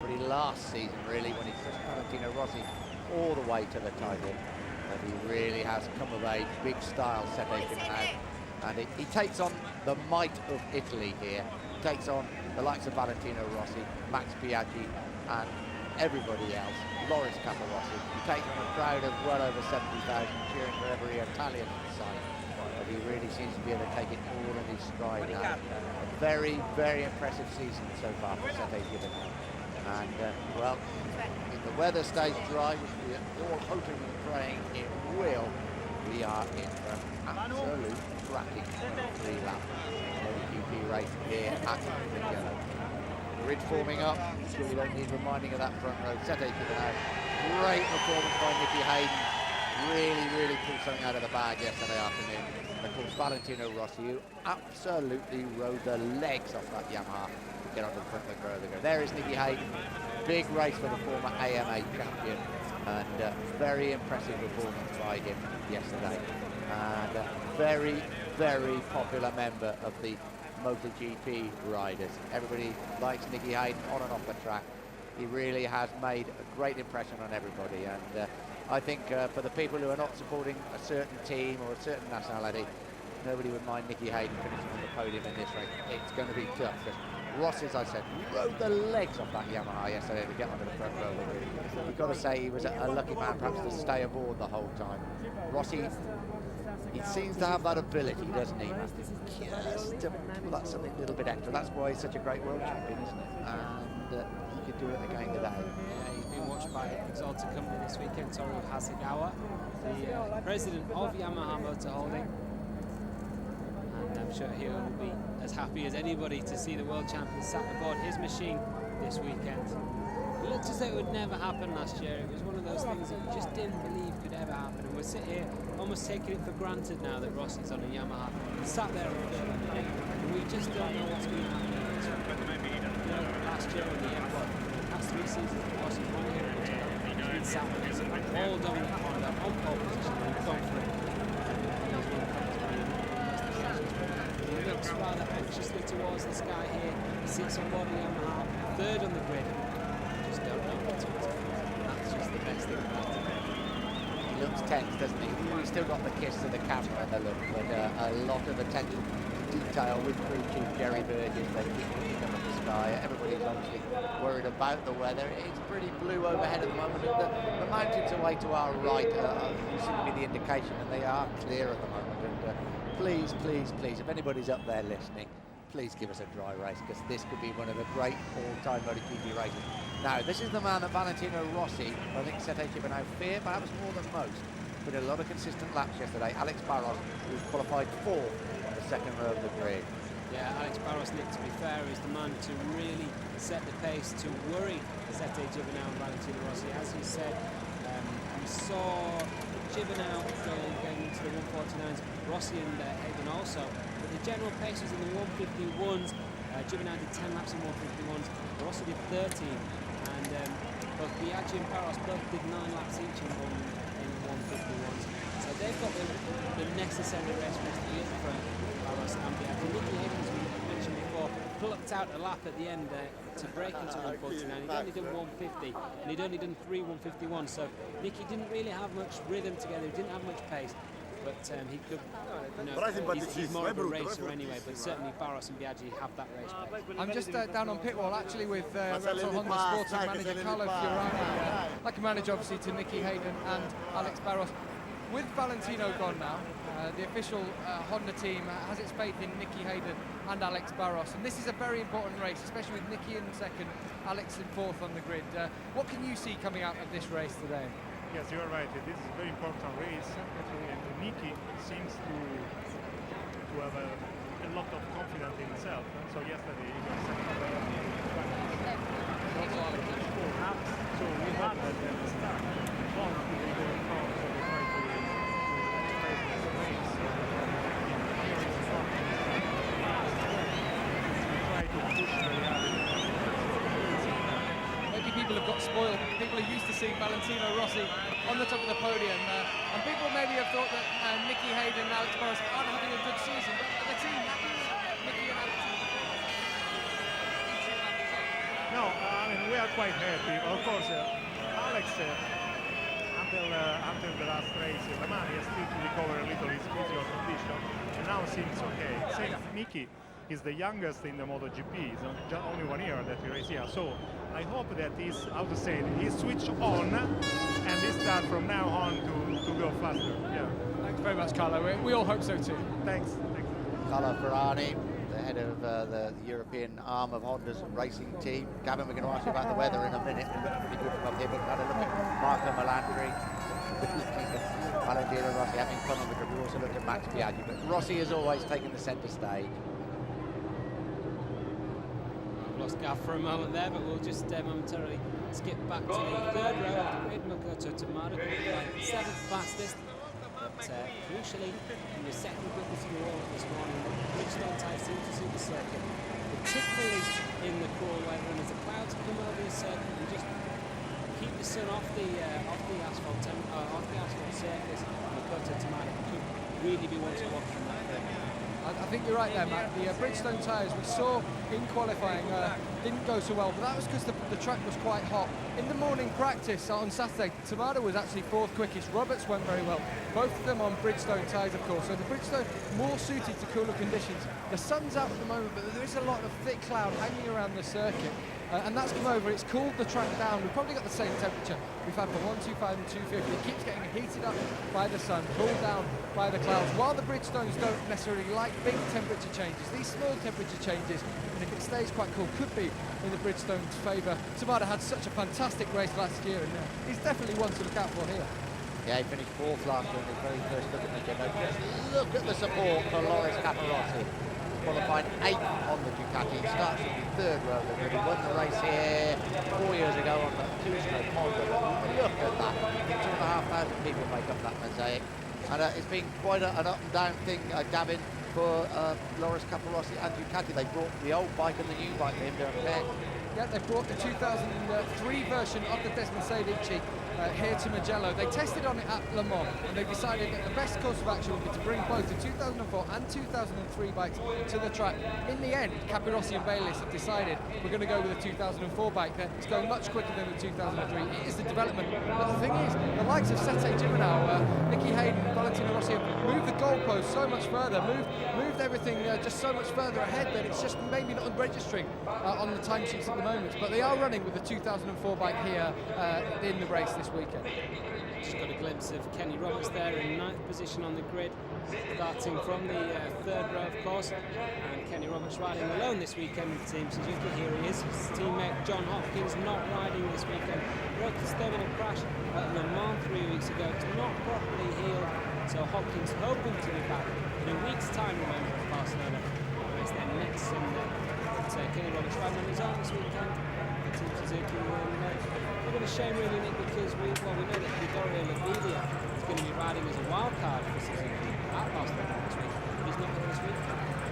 everybody last season, really, when he pushed Valentino Rossi all the way to the title. And he really has come of age, big style Sette Gibernau. And he takes on the might of Italy here. He takes on the likes of Valentino Rossi, Max Biaggi, and everybody else, Loris Capirossi. He takes on a crowd of well over 70,000 cheering for every Italian in sight. But he really seems to be able to take it all in his stride now. A very, very impressive season so far for Sette Gibernau. And, well, if the weather stays dry, which we are all hoping and praying it will, we are in for an absolute cracking 3-lap MotoGP race here at Mugello. Grid forming up, so we don't need reminding of that front row. Sette Gibernau, great performance by Nicky Hayden. Really pulled something out of the bag yesterday afternoon. And of course, Valentino Rossi, who absolutely rode the legs off that Yamaha to get onto the front of the grid. There is Nicky Hayden. Big race for the former AMA champion. And very impressive performance by him yesterday. And a very popular member of the MotoGP riders. Everybody likes Nicky Hayden on and off the track. He really has made a great impression on everybody, and I think for the people who are not supporting a certain team or a certain nationality, nobody would mind Nicky Hayden finishing on the podium in this race. It's going to be tough, because Rossi, as I said, rode the legs off that Yamaha yesterday to get onto the front row. You've got to say he was a lucky man perhaps to stay aboard the whole time. Rossi, he seems to have that ability, doesn't he, Matthew? Just to pull that something a little bit extra. That's why he's such a great world champion, isn't it? And he could do it again today. Yeah, he's been watched by Exalted Company this weekend. Toru Hasegawa, the president of Yamaha Motor Holding. And I'm sure he will be as happy as anybody to see the world champion sat aboard his machine this weekend. It looked as though it would never happen last year. It was one of those things that we just didn't believe could ever happen. And we're sitting here almost taking it for granted now that Rossi's on a Yamaha. He sat there on the minute, and we just don't know what's going to happen. You know, last year in the past 3 seasons, Rossi's won here. He's been sat with us all down the corner, on pole position, and he's gone for it. He looks rather anxiously towards the sky here. He sits on board the Yamaha, third on the grid. Just don't know what's going to happen. That's just the best thing about it. He looks tense, doesn't he? He's still got the kiss to the camera and the look, but a lot of attention to detail with crew chief Jerry Burgess. They keep looking up at the sky. Everybody's obviously worried about the weather. It's pretty blue overhead at the moment, and the mountains away to our right seem to be the indication, and they are clear at the moment. And please, if anybody's up there listening, please give us a dry race, because this could be one of the great all-time MotoGP races. Now, this is the man that Valentino Rossi, I think Sette Gibernau fear perhaps more than most, but a lot of consistent laps yesterday. Alex Barros, who qualified 4th on the second row of the grid. Yeah, Alex Barros, Nick, to be fair, is the man to really set the pace, to worry Sette Gibernau and Valentino Rossi. As you said, we saw Gibernau going into the 149s, Rossi and Hayden also, but the general pace was in the 151s. Gibernau did 10 laps in 151s, Rossi did 13, and both Biaggi and Barros both did 9 laps each in 151s. So they've got the necessary race pace to be in front of Barros and Biaggi. Nicky Hayden, as we mentioned before, plucked out a lap at the end to break into 149. He'd only done 150, and he'd only done 3 151s, so Nicky didn't really have much rhythm together, he didn't have much pace. But he could, he's more of a racer anyway, but certainly Barros and Biaggi have that race pace. I'm just down on pit wall actually with Repsol Honda sporting manager Carlo Fiorani. Like a manager obviously to Nicky Hayden and Alex Barros. With Valentino gone now, the official Honda team has its faith in Nicky Hayden and Alex Barros, and this is a very important race, especially with Nicky in second, Alex in 4th on the grid. What can you see coming out of this race today? Yes, you are right. This is a very important race, and Nicky seems to have a lot of confidence in himself. So yesterday he got second. Also Alex is 4th. So we hope that at the start, long they go in front, so they try to face the race. Try to push the reality. Maybe people have got spoiled. People are used to seeing Valentino Rossi on the top of the podium, and people maybe have thought that Nicky Hayden and Alex Barros aren't having a good season, but the team happy with Nicky and Alex? No, No, I mean, we are quite happy. Of course, Alex, until the last race, Le Mans, he has still to recover a little his physical condition, and now seems okay. Same Nicky is the youngest in the MotoGP. He's only 1 year that he races here. So I hope that he's, how to say it, he's switched on and he start from now on to go faster. Yeah. Thanks very much, Carlo. We all hope so too. Thanks. Carlo Ferrari, the head of the European arm of Honda's racing team. Gavin, we're going to ask you about the weather in a minute. It looks pretty good from up here, but we've had a look at Marco Melandri, Valentino Rossi having fun on the grid. We also looked at Max Biaggi, but Rossi has always taken the centre stage. I've lost Gav for a moment there, but we'll just momentarily skip back to the third row of the grid. Mugello Tamada, like 7th fastest. But crucially, he was second quickest in the world this morning. Bridgestone tyres seem to suit the circuit, particularly in the cool weather. And as the clouds come over the circuit and just keep the sun off the asphalt surface, Mugello Tamada could really be one to watch from that thing. I think you're right there, Matt. The Bridgestone tyres we saw in qualifying didn't go so well, but that was because the track was quite hot. In the morning practice on Saturday, Tamada was actually 4th quickest. Roberts went very well. Both of them on Bridgestone tyres, of course. So the Bridgestone more suited to cooler conditions. The sun's out at the moment, but there is a lot of thick cloud hanging around the circuit. And that's come over, it's cooled the track down. We've probably got the same temperature we've had for 125 and 250. It keeps getting heated up by the sun, cooled down by the clouds. While the Bridgestones don't necessarily like big temperature changes, these small temperature changes, and if it stays quite cool, could be in the Bridgestone's favour. Tamada had such a fantastic race last year, and he's definitely one to look out for here. Yeah, he finished 4th last year in his very first look at Mugello. Just look at the support for Loris Capirossi. Qualified 8th on the Ducati. He starts in the 3rd row. He won the race here 4 years ago on the 2-stroke Honda. Look at that. 2,500 people make up that mosaic. And it's been quite an up and down thing, Gavin, for Loris Capirossi and Ducati. They brought the old bike and the new bike for him to compare. Yeah, they brought the 2003 version of the Desmond Sedici here to Mugello. They tested on it at Le Mans, and they decided that the best course of action would be to bring both the 2004 and 2003 bikes to the track. In the end, Capirossi and Bayliss have decided we're going to go with the 2004 bike. It's going much quicker than the 2003. It is the development. But the thing is, the likes of Sete Gibernau, Nicky Hayden, Valentino Rossi have moved the goalpost so much further, moved everything just so much further ahead that it's just maybe not registering on the timesheets at the moment. But they are running with the 2004 bike here in the race this weekend. Just got a glimpse of Kenny Roberts there in 9th position on the grid, starting from the 3rd row, of course. And Kenny Roberts riding alone this weekend with Team Suzuki. Here he is. His teammate John Hopkins not riding this weekend. Broke his stone in a crash at Le Mans 3 weeks ago. It's not properly healed, so Hopkins hoping to be back in a week's time, remember, at Barcelona. Race there next Sunday. But Kenny Roberts riding on his own this weekend for Team Suzuki. A bit of a shame really, Nick, because we know that Gregorio Lavidia is going to be riding as a wild card for Suzuki at Barcelona this week, but he's not here this week.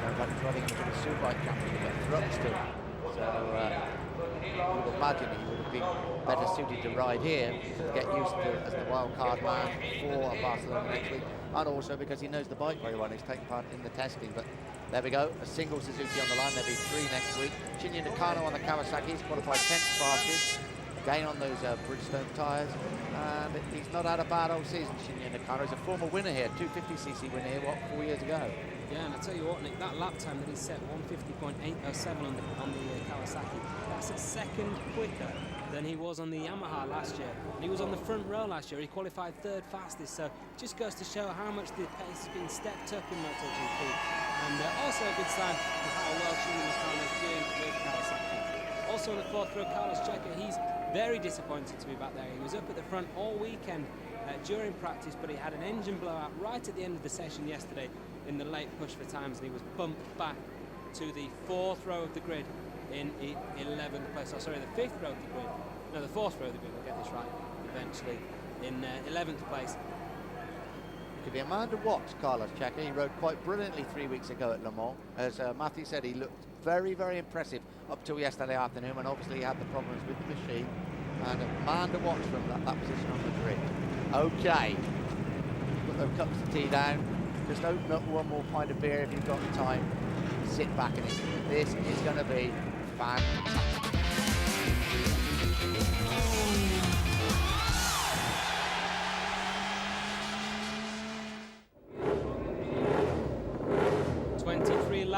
Everybody's running into the Superbike Championship at Thruxton, so you would imagine he would have been better suited to ride here to get used to as the wild card man for Barcelona next week, and also because he knows the bike very well. He's taken part in the testing, but there we go, a single Suzuki on the line. There'll be 3 next week. Shinya Nakano on the Kawasaki, he's qualified 10th fastest. Gain on those Bridgestone tyres, and he's not had a bad old season. Shinya Nakano is a former winner here, 250cc winner here, 4 years ago? Yeah, and I tell you what, Nick, that lap time that he set, 150.807 on the Kawasaki, that's a second quicker than he was on the Yamaha last year. And he was on the front row last year. He qualified 3rd fastest, so it just goes to show how much the pace has been stepped up in MotoGP. And also a good sign of how well Shinya Nakano is doing with Kawasaki. Also on the 4th row, Carlos Checa, he's very disappointed to be back there. He was up at the front all weekend during practice, but he had an engine blowout right at the end of the session yesterday in the late push for times, and he was bumped back to the 4th row of the grid in 11th place. Oh, sorry, the 5th row of the grid. No, the 4th row of the grid. I'll get this right eventually. In 11th place. Could be a man to watch, Carlos Checa. He rode quite brilliantly 3 weeks ago at Le Mans. As Matthew said, he looked very, very impressive up till yesterday afternoon, and obviously he had the problems with the machine. And a man to watch from that position on the grid. Okay, put those cups of tea down. Just open up one more pint of beer if you've got the time. Sit back and enjoy. This is going to be fantastic.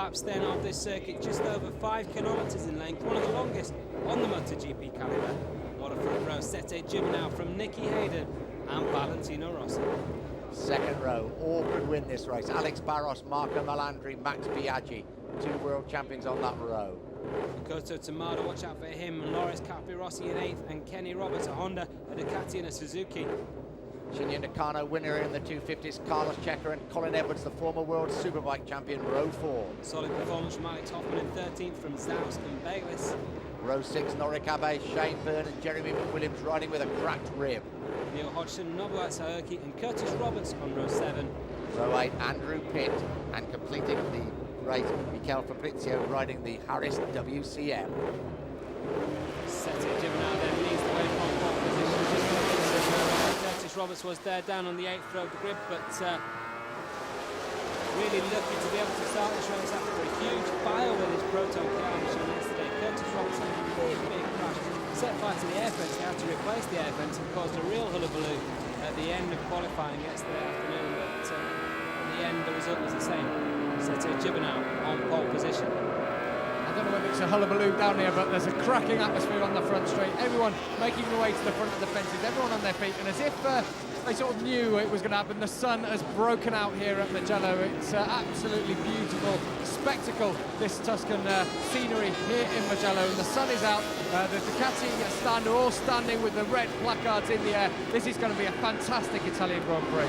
laps then of this circuit, just over 5 kilometres in length, one of the longest on the MotoGP calendar. What a front row Sette Gibernau from Nicky Hayden and Valentino Rossi. Second row, all could win this race. Alex Barros, Marco Melandri, Max Biaggi, 2 world champions on that row. Makoto Tamada, watch out for him, and Loris Capirossi in 8th, and Kenny Roberts, a Honda, a Ducati and a Suzuki. Shinya Nakano, winner in the 250s, Carlos Checker and Colin Edwards, the former world superbike champion, row 4. Solid performance from Alex Hoffman in 13th, from Zaus and Bayliss. Row 6, Norik Abe, Shane Byrne and Jeremy McWilliams riding with a cracked rib. Neil Hodgson, Nobuo Saoki and Curtis Roberts on row 7. Row 8, Andrew Pitt, and completing the race, Mikel Fabrizio riding the Harris WCM. Sette Gibernau then leads the way from pole position. Just Curtis Roberts was there down on the 8th row of the grid, but really lucky to be able to start this race after a huge fire with his Proton car machine yesterday. Curtis Roberts had a big crash, set fire to the air vents. He had to replace the air vents and caused a real hullabaloo at the end of qualifying yesterday afternoon, but in the end the result was the same. Sette Gibernau on pole position. I don't know whether it's a hullabaloo down here, but there's a cracking atmosphere on the front straight. Everyone making their way to the front of the fences, everyone on their feet, and as if they sort of knew it was going to happen. The sun has broken out here at Mugello. It's absolutely beautiful spectacle, this Tuscan scenery here in Mugello, and the sun is out. The Ducati stand are all standing with the red placards in the air. This is going to be a fantastic Italian Grand Prix.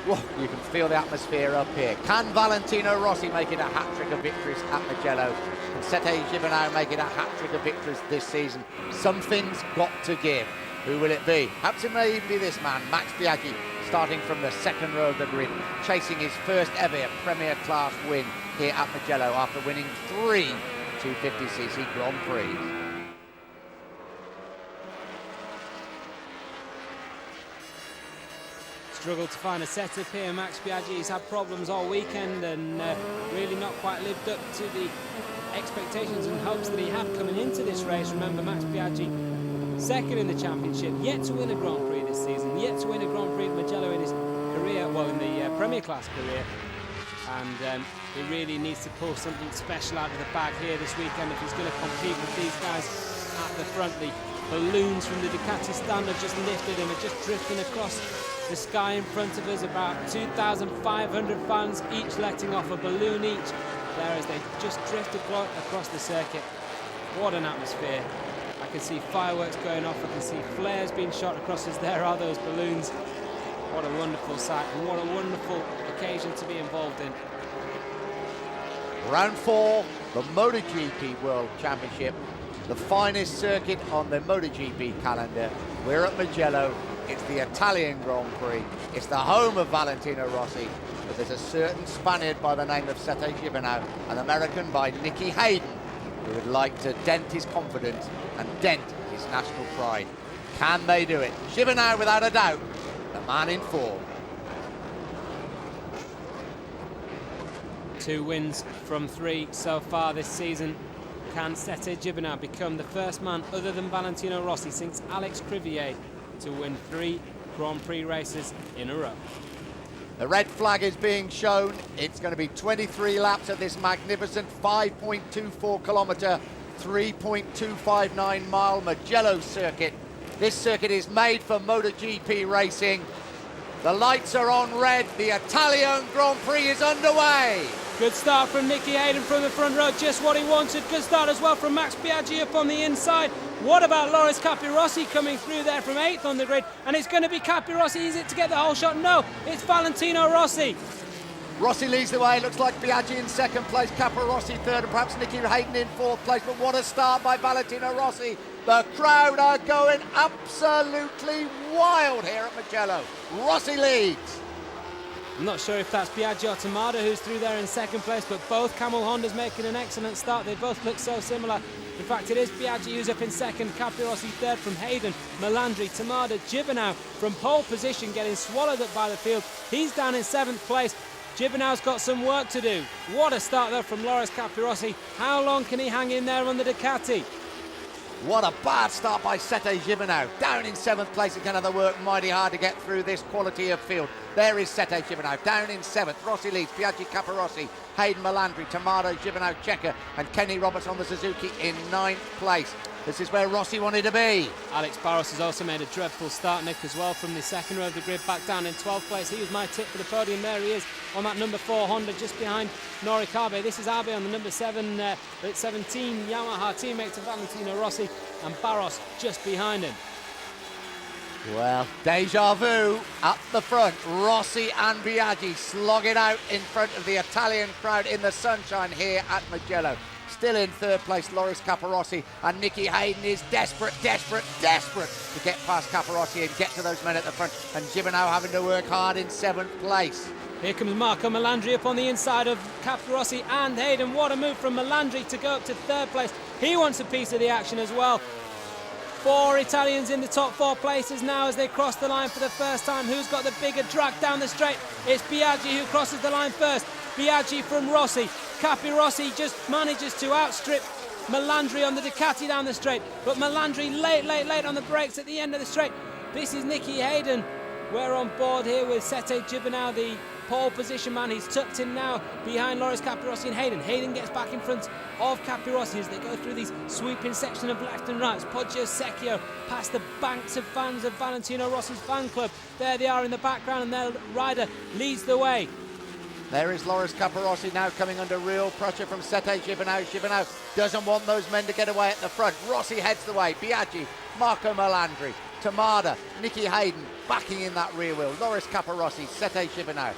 Whoa, you can feel the atmosphere up here. Can Valentino Rossi make it a hat-trick of victories at Mugello? And Sette Gibernau make it a hat-trick of victories this season? Something's got to give. Who will it be? Perhaps it may even be this man, Max Biaggi, starting from the second row of the grid, chasing his first ever Premier Class win here at Mugello after winning 3 250cc Grand Prix. Struggled to find a setup here. Max Biaggi's had problems all weekend and really not quite lived up to the expectations and hopes that he had coming into this race. Remember, Max Biaggi, second in the championship, yet to win a Grand Prix this season, yet to win a Grand Prix at Mugello in his career, well, in the Premier Class career. And he really needs to pull something special out of the bag here this weekend if he's going to compete with these guys at the front. The balloons from the Ducati stand have just lifted and are just drifting across the sky in front of us. About 2,500 fans each letting off a balloon each there as they just drift across the circuit. What an atmosphere. I can see fireworks going off, I can see flares being shot across us. There are those balloons. What a wonderful sight and what a wonderful occasion to be involved in. Round 4, the MotoGP World Championship, the finest circuit on the MotoGP calendar. We're at Mugello. It's the Italian Grand Prix. It's the home of Valentino Rossi, but there's a certain Spaniard by the name of Sette Gibernau, an American by Nicky Hayden, who would like to dent his confidence and dent his national pride. Can they do it? Gibernau, without a doubt, the man in form. 2 wins from 3 so far this season. Can Sette Gibernau become the first man other than Valentino Rossi since Alex Crivier to win 3 Grand Prix races in a row? The red flag is being shown. It's going to be 23 laps of this magnificent 5.24 kilometre, 3.259 mile Mugello circuit. This circuit is made for MotoGP racing. The lights are on red. The Italian Grand Prix is underway. Good start from Nicky Hayden from the front row, just what he wanted. Good start as well from Max Biaggi up on the inside. What about Loris Capirossi coming through there from 8th on the grid? And it's going to be Capirossi. Is it to get the whole shot? No, it's Valentino Rossi. Rossi leads the way. Looks like Biaggi in second place, Capirossi third, and perhaps Nicky Hayden in fourth place. But what a start by Valentino Rossi. The crowd are going absolutely wild here at Mugello. Rossi leads. I'm not sure if that's Biaggi or Tamada who's through there in second place, but both Camel Hondas making an excellent start. They both look so similar. In fact, it is Biaggi who's up in second, Capirossi third from Hayden, Melandri, Tamada, Gibernau from pole position getting swallowed up by the field. He's down in 7th place. Gibernau's got some work to do. What a start though from Loris Capirossi. How long can he hang in there on the Ducati? What a bad start by Sete Gibernau. Down in 7th place, again have to work mighty hard to get through this quality of field. There is Sete Gibernau, down in 7th. Rossi leads, Biaggi, Caparossi, Hayden Melandri, Tamado, Gibernau, Checker, and Kenny Roberts on the Suzuki in 9th place. This is where Rossi wanted to be. Alex Barros has also made a dreadful start, Nick, as well, from the second row of the grid back down in 12th place. He was my tip for the podium. There he is on that number 4 Honda, just behind Norik Abe. This is Abe on the number 17 Yamaha, teammate to Valentino Rossi, and Barros just behind him. Well, deja vu up the front. Rossi and Biaggi slog it out in front of the Italian crowd in the sunshine here at Mugello. Still in 3rd place, Loris Caparossi, and Nicky Hayden is desperate to get past Caparossi and get to those men at the front, and Gibernau having to work hard in 7th place. Here comes Marco Melandri up on the inside of Caparossi and Hayden. What a move from Melandri to go up to 3rd place. He wants a piece of the action as well. 4 Italians in the top 4 places now as they cross the line for the first time. Who's got the bigger drag down the straight? It's Biaggi who crosses the line first. Biaggi from Rossi. Capirossi just manages to outstrip Melandri on the Ducati down the straight, but Melandri late on the brakes at the end of the straight. This is Nicky Hayden. We're on board here with Sete Gibernau, the pole position man. He's tucked in now behind Loris Capirossi and Hayden. Hayden gets back in front of Capirossi as they go through these sweeping section of left and right. Poggio Secchio past the banks of fans of Valentino Rossi's fan club. There they are in the background, and their rider leads the way. There is Loris Caparossi now coming under real pressure from Sete Gibernau. Gibernau doesn't want those men to get away at the front. Rossi heads the way. Biaggi, Marco Melandri, Tamada, Nicky Hayden backing in that rear wheel. Loris Caparossi, Sete Gibernau.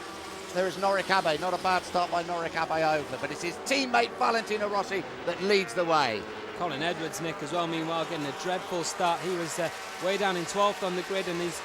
There is Norik Abe. Not a bad start by Norik Abe over, but it's his teammate Valentino Rossi that leads the way. Colin Edwards, Nick, as well, meanwhile, getting a dreadful start. He was way down in 12th on the grid, and he's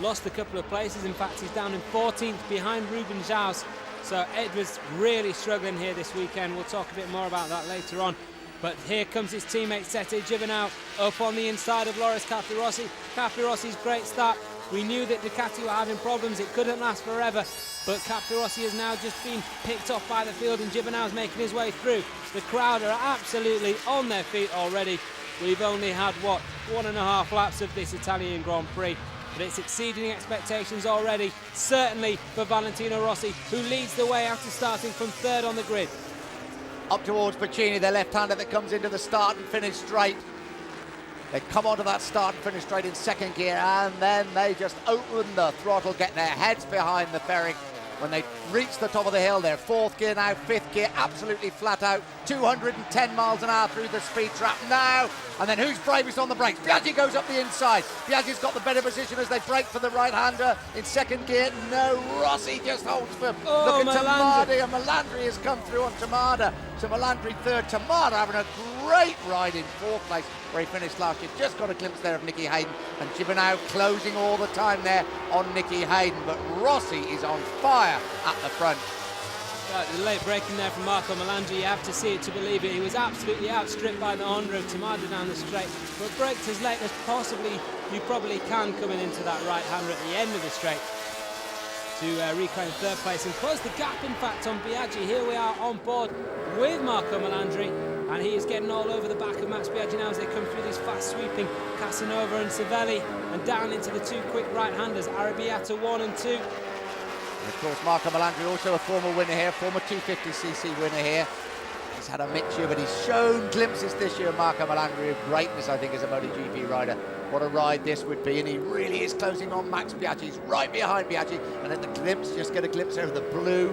lost a couple of places. In fact, he's down in 14th behind Ruben Jaus. So Edwards really struggling here this weekend. We'll talk a bit more about that later on. But here comes his teammate Sete Gibernau up on the inside of Loris Capirossi. Capirossi's great start. We knew that Ducati were having problems. It couldn't last forever. But Capirossi has now just been picked off by the field, and Gibernau's making his way through. The crowd are absolutely on their feet already. We've only had, 1.5 laps of this Italian Grand Prix. But it's exceeding expectations already, certainly for Valentino Rossi, who leads the way after starting from 3rd on the grid. Up towards Pacini, the left-hander that comes into the start and finish straight. They come onto that start and finish straight in 2nd gear, and then they just open the throttle, getting their heads behind the fairing. When they reach the top of the hill, they're 4th gear now, 5th gear, absolutely flat out, 210 miles an hour through the speed trap now. And then who's bravest on the brakes? Biaggi goes up the inside. Biaggi's got the better position as they brake for the right-hander in 2nd gear. No, Rossi just holds firm. Oh, look at Tamada, and Melandri has come through on Tamada. So Melandri 3rd, Tamada having a great ride in 4th place where he finished last year. Just got a glimpse there of Nicky Hayden, and Gibernau closing all the time there on Nicky Hayden. But Rossi is on fire at the front. The late braking there from Marco Melandri, you have to see it to believe it. He was absolutely outstripped by the Honda of Tamada down the straight, but braked as late as possibly you probably can coming into that right-hander at the end of the straight to reclaim 3rd place and close the gap, in fact, on Biaggi. Here we are on board with Marco Melandri, and he is getting all over the back of Max Biaggi now as they come through these fast-sweeping Casanova and Savelli and down into the 2 quick right-handers, Arrabbiata 1 and 2. And of course, Marco Melandri, also a former winner here, former 250cc winner here. He's had a mixture, but he's shown glimpses this year, Marco Melandri, of greatness, I think, as a MotoGP rider. What a ride this would be, and he really is closing on Max Biaggi. He's right behind Biaggi, and at the glimpse, just get a glimpse there of the blue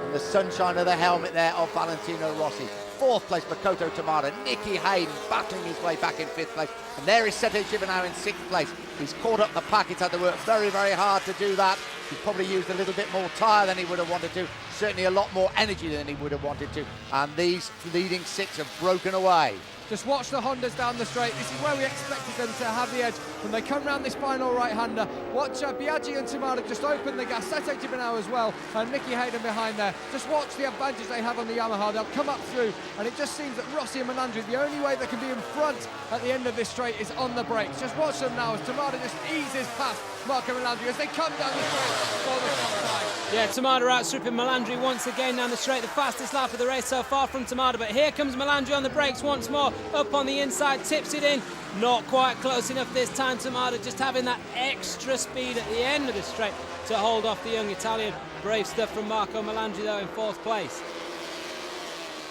and the sunshine of the helmet there of Valentino Rossi. 4th place, Makoto Tamada. Nicky Hayden battling his way back in 5th place. And there is Sete Gibernau in 6th place. He's caught up the pack. He's had to work very, very hard to do that. He's probably used a little bit more tyre than he would have wanted to. Certainly a lot more energy than he would have wanted to. And these leading 6 have broken away. Just watch the Hondas down the straight. This is where we expected them to have the edge when they come round this final right-hander. Watch Biaggi and Tamada just open the gas. Sete Gibernau as well, and Nicky Hayden behind there. Just watch the advantage they have on the Yamaha. They'll come up through, and it just seems that Rossi and Melandri, the only way they can be in front at the end of this straight is on the brakes. Just watch them now as Tamada just eases past Marco Melandri as they come down the straight for the top time. Yeah, Tamada outstripping Melandri Melandri once again down the straight, the fastest lap of the race so far from Tamada, but here comes Melandri on the brakes once more, up on the inside, tips it in, not quite close enough this time. Tamada just having that extra speed at the end of the straight to hold off the young Italian. Brave stuff from Marco Melandri though in 4th place.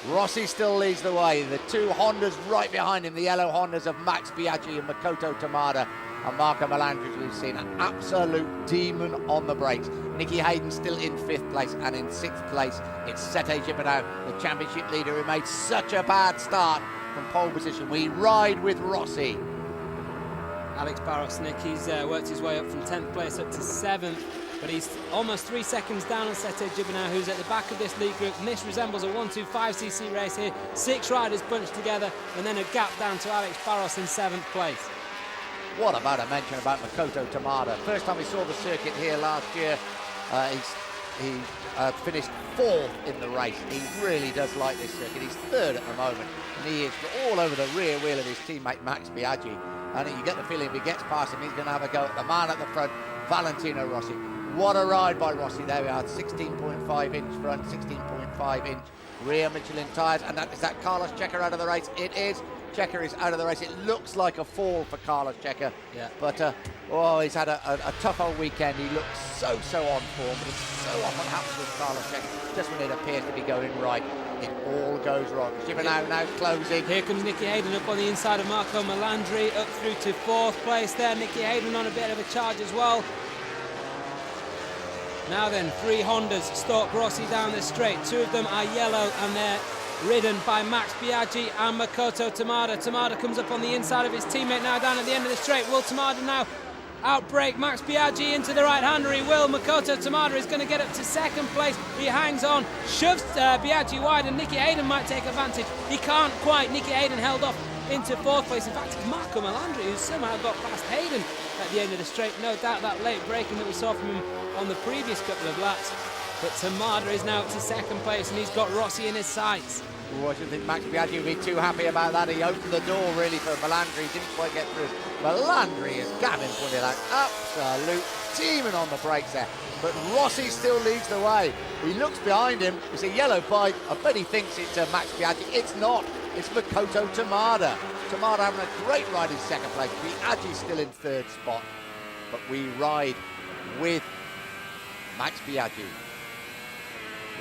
Rossi still leads the way. The 2 Hondas right behind him, the yellow Hondas of Max Biaggi and Makoto Tamada. And Marco Melandri, we've seen an absolute demon on the brakes. Nicky Hayden still in 5th place, and in 6th place, it's Sete Gibernau, the championship leader, who made such a bad start from pole position. We ride with Rossi. Alex Barros, Nick, he's worked his way up from 10th place up to 7th, but he's almost 3 seconds down on Sete Gibernau, who's at the back of this lead group, and this resembles a 125cc race here. 6 riders bunched together, and then a gap down to Alex Barros in 7th place. What about a mention about Makoto Tamada? First time we saw the circuit here last year, he finished 4th in the race. He really does like this circuit. He's 3rd at the moment, and he is all over the rear wheel of his teammate Max Biaggi. And you get the feeling if he gets past him, he's going to have a go at the man at the front, Valentino Rossi. What a ride by Rossi. There we are, 16.5 inch front, 16.5 inch rear Michelin tyres. And is that Carlos Checa out of the race? It is. Checa is out of the race. It looks like a fall for Carlos Checa. Yeah. But, he's had a tough old weekend. He looks so on form, but it so often happens with Carlos Checa. Just when it appears to be going right, it all goes wrong. Gibernau now closing. Here comes Nicky Hayden up on the inside of Marco Melandri, up through to 4th place there. Nicky Hayden on a bit of a charge as well. Now then, 3 Hondas stalk Rossi down the straight. 2 of them are yellow, and they're ridden by Max Biaggi and Makoto Tamada. Tamada comes up on the inside of his teammate now down at the end of the straight. Will Tamada now outbrake Max Biaggi into the right-hander? He will. Makoto Tamada is going to get up to 2nd place. He hangs on, shoves Biaggi wide, and Nicky Hayden might take advantage. He can't quite. Nicky Hayden held off into 4th place. In fact, it's Marco Melandri who somehow got past Hayden at the end of the straight. No doubt that late braking that we saw from him on the previous couple of laps. But Tamada is now up to 2nd place, and he's got Rossi in his sights. I shouldn't think Max Biaggi would be too happy about that. He opened the door really for Melandri. He didn't quite get through. Melandri, as Gavin pointed out, absolute demon on the brakes there. But Rossi still leads the way. He looks behind him. It's a yellow bike. I bet he thinks it's Max Biaggi. It's not. It's Makoto Tamada. Tamada having a great ride in 2nd place. Biaggi's still in 3rd spot. But we ride with Max Biaggi.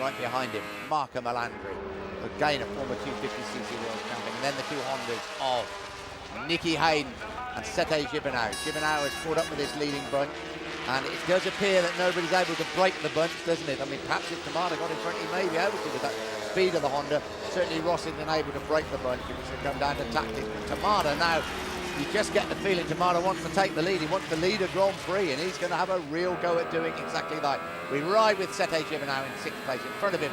Right behind him, Marco Melandri. Again, a former 250cc world champion. And then the 2 Hondas of Nicky Hayden and Sete Gibernau. Gibernau has caught up with this leading bunch, and it does appear that nobody's able to break the bunch, doesn't it? I mean, perhaps if Tamada got in front, he may be able to with that speed of the Honda. Certainly Rossi isn't able to break the bunch. It's going to come down to tactics. But Tamada now, you just get the feeling Tamada wants to take the lead. He wants to lead a Grand Prix, and he's going to have a real go at doing exactly that. We ride with Sete Gibernau in 6th place. In front of him,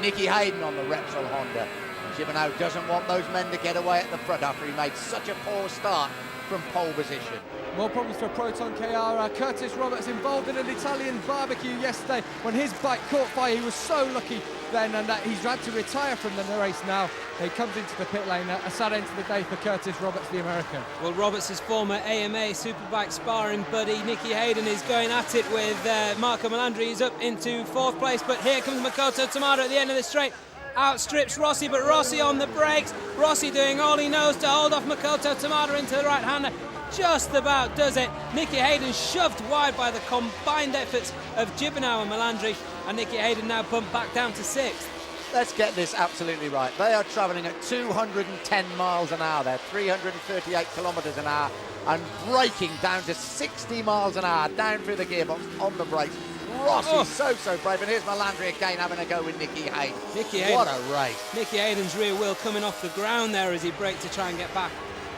Nicky Hayden on the Repsol Honda. Gibernau doesn't want those men to get away at the front after he made such a poor start from pole position. More problems for Proton KR. Curtis Roberts involved in an Italian barbecue yesterday when his bike caught fire. He was so lucky then, and he's had to retire from the race now. He comes into the pit lane. A sad end to the day for Curtis Roberts, the American. Well, Roberts' former AMA Superbike sparring buddy Nicky Hayden is going at it with Marco Melandri. He's up into 4th place, but here comes Makoto Tamada at the end of the straight. Outstrips Rossi, but Rossi on the brakes. Rossi doing all he knows to hold off Makoto Tamada into the right-hander. Just about does it. Nicky Hayden shoved wide by the combined efforts of Gibernau and Melandri, and Nicky Hayden now bumped back down to 6th. Let's get this absolutely right. They are travelling at 210 miles an hour there, 338 kilometres an hour, and braking down to 60 miles an hour, down through the gearbox, on the brakes. Rossi, so brave, and here's Melandri again having a go with Nicky Hayden. What a race. Nicky Hayden's rear wheel coming off the ground there as he braked to try and get back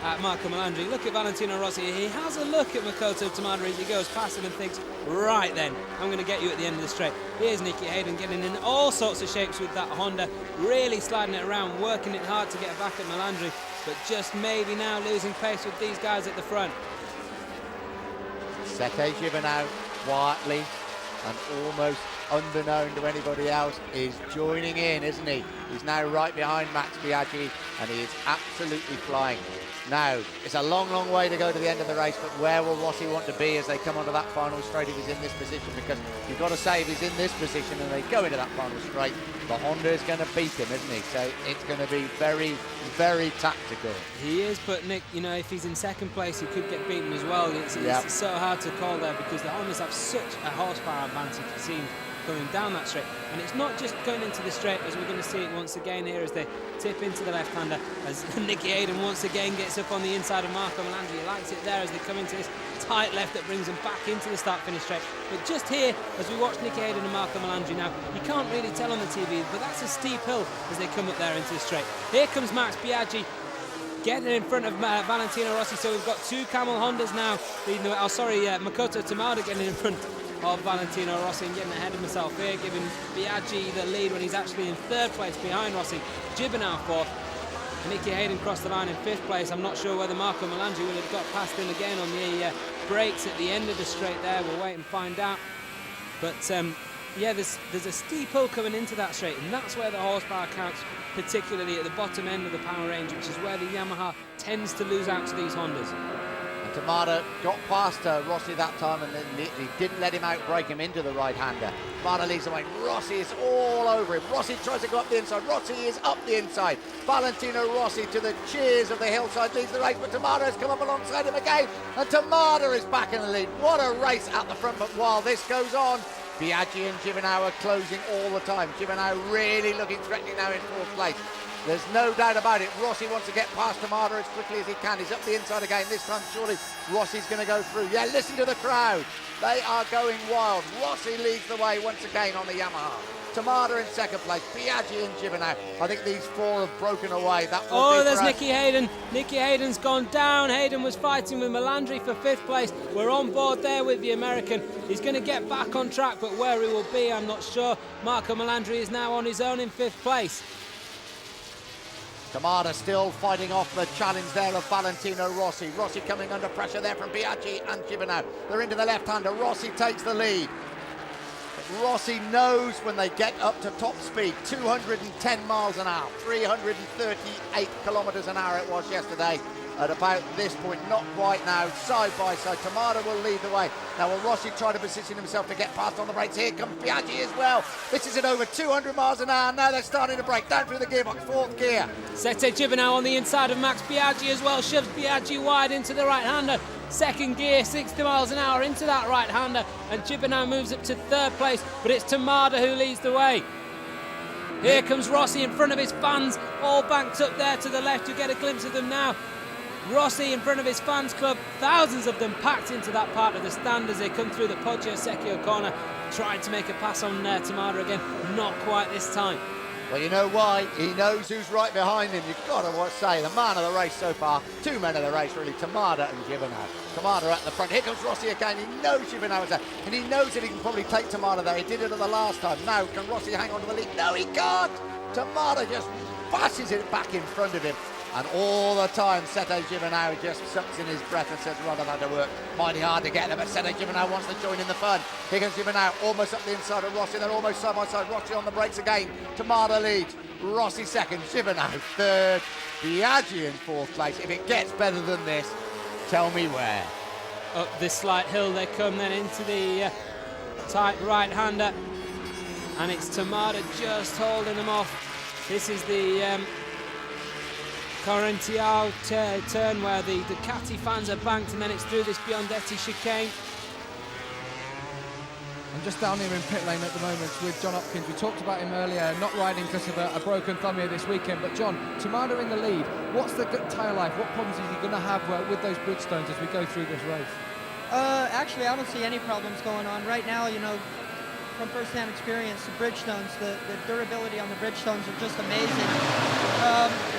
at Marco Melandri. Look at Valentino Rossi. He has a look at Makoto Tamada as he goes past him and thinks, right then, I'm going to get you at the end of the straight. Here's Nicky Hayden getting in all sorts of shapes with that Honda, really sliding it around, working it hard to get back at Melandri, but just maybe now losing pace with these guys at the front. Sete Gibernau quietly and almost unbeknown to anybody else is joining in, isn't he? He's now right behind Max Biaggi, and he is absolutely flying. Now, it's a long, long way to go to the end of the race, but where will Rossi want to be as they come onto that final straight if he's in this position? Because you've got to say, if he's in this position and they go into that final straight, the Honda is going to beat him, isn't he? So it's going to be very, very tactical. He is, but Nick, you know, if he's in second place, he could get beaten as well. It's so hard to call there because the Hondas have such a horsepower advantage, it seems, going down that straight. And it's not just going into the straight, as we're going to see it once again here as they tip into the left-hander, as Nicky Hayden once again gets up on the inside of Marco Melandri. He likes it there as they come into this tight left that brings them back into the start-finish straight. But just here, as we watch Nicky Hayden and Marco Melandri now, you can't really tell on the TV, but that's a steep hill as they come up there into the straight. Here comes Max Biaggi, getting in front of Valentino Rossi, so we've got two Camel Hondas now leading the way. Oh, sorry, Makoto Tamada getting in front of Valentino Rossi and getting ahead of himself here, giving Biaggi the lead when he's actually in third place behind Rossi. Gibernau fourth. Nicky Hayden crossed the line in fifth place. I'm not sure whether Marco Melandri would have got past him again on the brakes at the end of the straight there. We'll wait and find out. But yeah, there's a steep hill coming into that straight, and that's where the horsepower counts, particularly at the bottom end of the power range, which is where the Yamaha tends to lose out to these Hondas. Tamada got past Rossi that time, and then he didn't let him outbrake him into the right-hander. Tamada leads the way. Rossi is all over him. Rossi tries to go up the inside. Rossi is up the inside. Valentino Rossi, to the cheers of the hillside, leads the race, but Tamada has come up alongside him again, and Tamada is back in the lead. What a race at the front, but while this goes on, Biaggi and Gibernau are closing all the time. Gibernau really looking threatening now in fourth place. There's no doubt about it. Rossi wants to get past Tamada as quickly as he can. He's up the inside again. This time, surely, Rossi's going to go through. Yeah, listen to the crowd. They are going wild. Rossi leads the way once again on the Yamaha. Tamada in second place. Biaggi and Gibernau. I think these four have broken away. There's Nicky Hayden. Nicky Hayden's gone down. Hayden was fighting with Melandri for fifth place. We're on board there with the American. He's going to get back on track, but where he will be, I'm not sure. Marco Melandri is now on his own in fifth place. Tamada still fighting off the challenge there of Valentino Rossi. Rossi coming under pressure there from Biaggi and Gibernau. They're into the left-hander. Rossi takes the lead. But Rossi knows when they get up to top speed, 210 miles an hour, 338 kilometers an hour it was yesterday. At about this point, not quite now, side by side. Tamada will lead the way. Now will Rossi try to position himself to get past on the brakes? Here comes Biaggi as well. This is at over 200 miles an hour. Now they're starting to brake down through the gearbox, fourth gear. Sete Gibernau on the inside of Max Biaggi as well, shoves Biaggi wide into the right-hander. Second gear, 60 miles an hour into that right-hander, and Gibernau moves up to third place, but it's Tamada who leads the way. Here comes Rossi in front of his fans, all banked up there to the left. You get a glimpse of them now. Rossi in front of his fans club, thousands of them packed into that part of the stand as they come through the Poggio Secchio corner, trying to make a pass on Tamada again, not quite this time. Well, you know why? He knows who's right behind him. You've got to say, the man of the race so far, two men of the race really, Tamada and Gibernau. Tamada at the front. Here comes Rossi again. He knows Gibernau is there, and he knows that he can probably take Tamada there. He did it at the last time. Now, can Rossi hang on to the lead? No, he can't. Tamada just bashes it back in front of him. And all the time, Sete Gibernau just sucks in his breath and says, rather than to work, mighty hard to get there, but Sete Gibernau wants to join in the fun. Here comes Gibernau, almost up the inside of Rossi. They're almost side by side. Rossi on the brakes again. Tamada leads. Rossi second. Gibernau third. Biaggi in fourth place. If it gets better than this, tell me where. Up this slight hill they come then into the tight right-hander. And it's Tamada just holding them off. This is the Correntiao turn where the Ducati fans are banked, and then it's through this Biondetti chicane. I'm just down here in pit lane at the moment with John Hopkins. We talked about him earlier, not riding because of a broken thumb here this weekend. But John, Tamada in the lead. What's the tyre life? What problems is he going to have with those Bridgestones as we go through this race? Actually, I don't see any problems going on right now. You know, from first-hand experience, the Bridgestones, the durability on the Bridgestones are just amazing.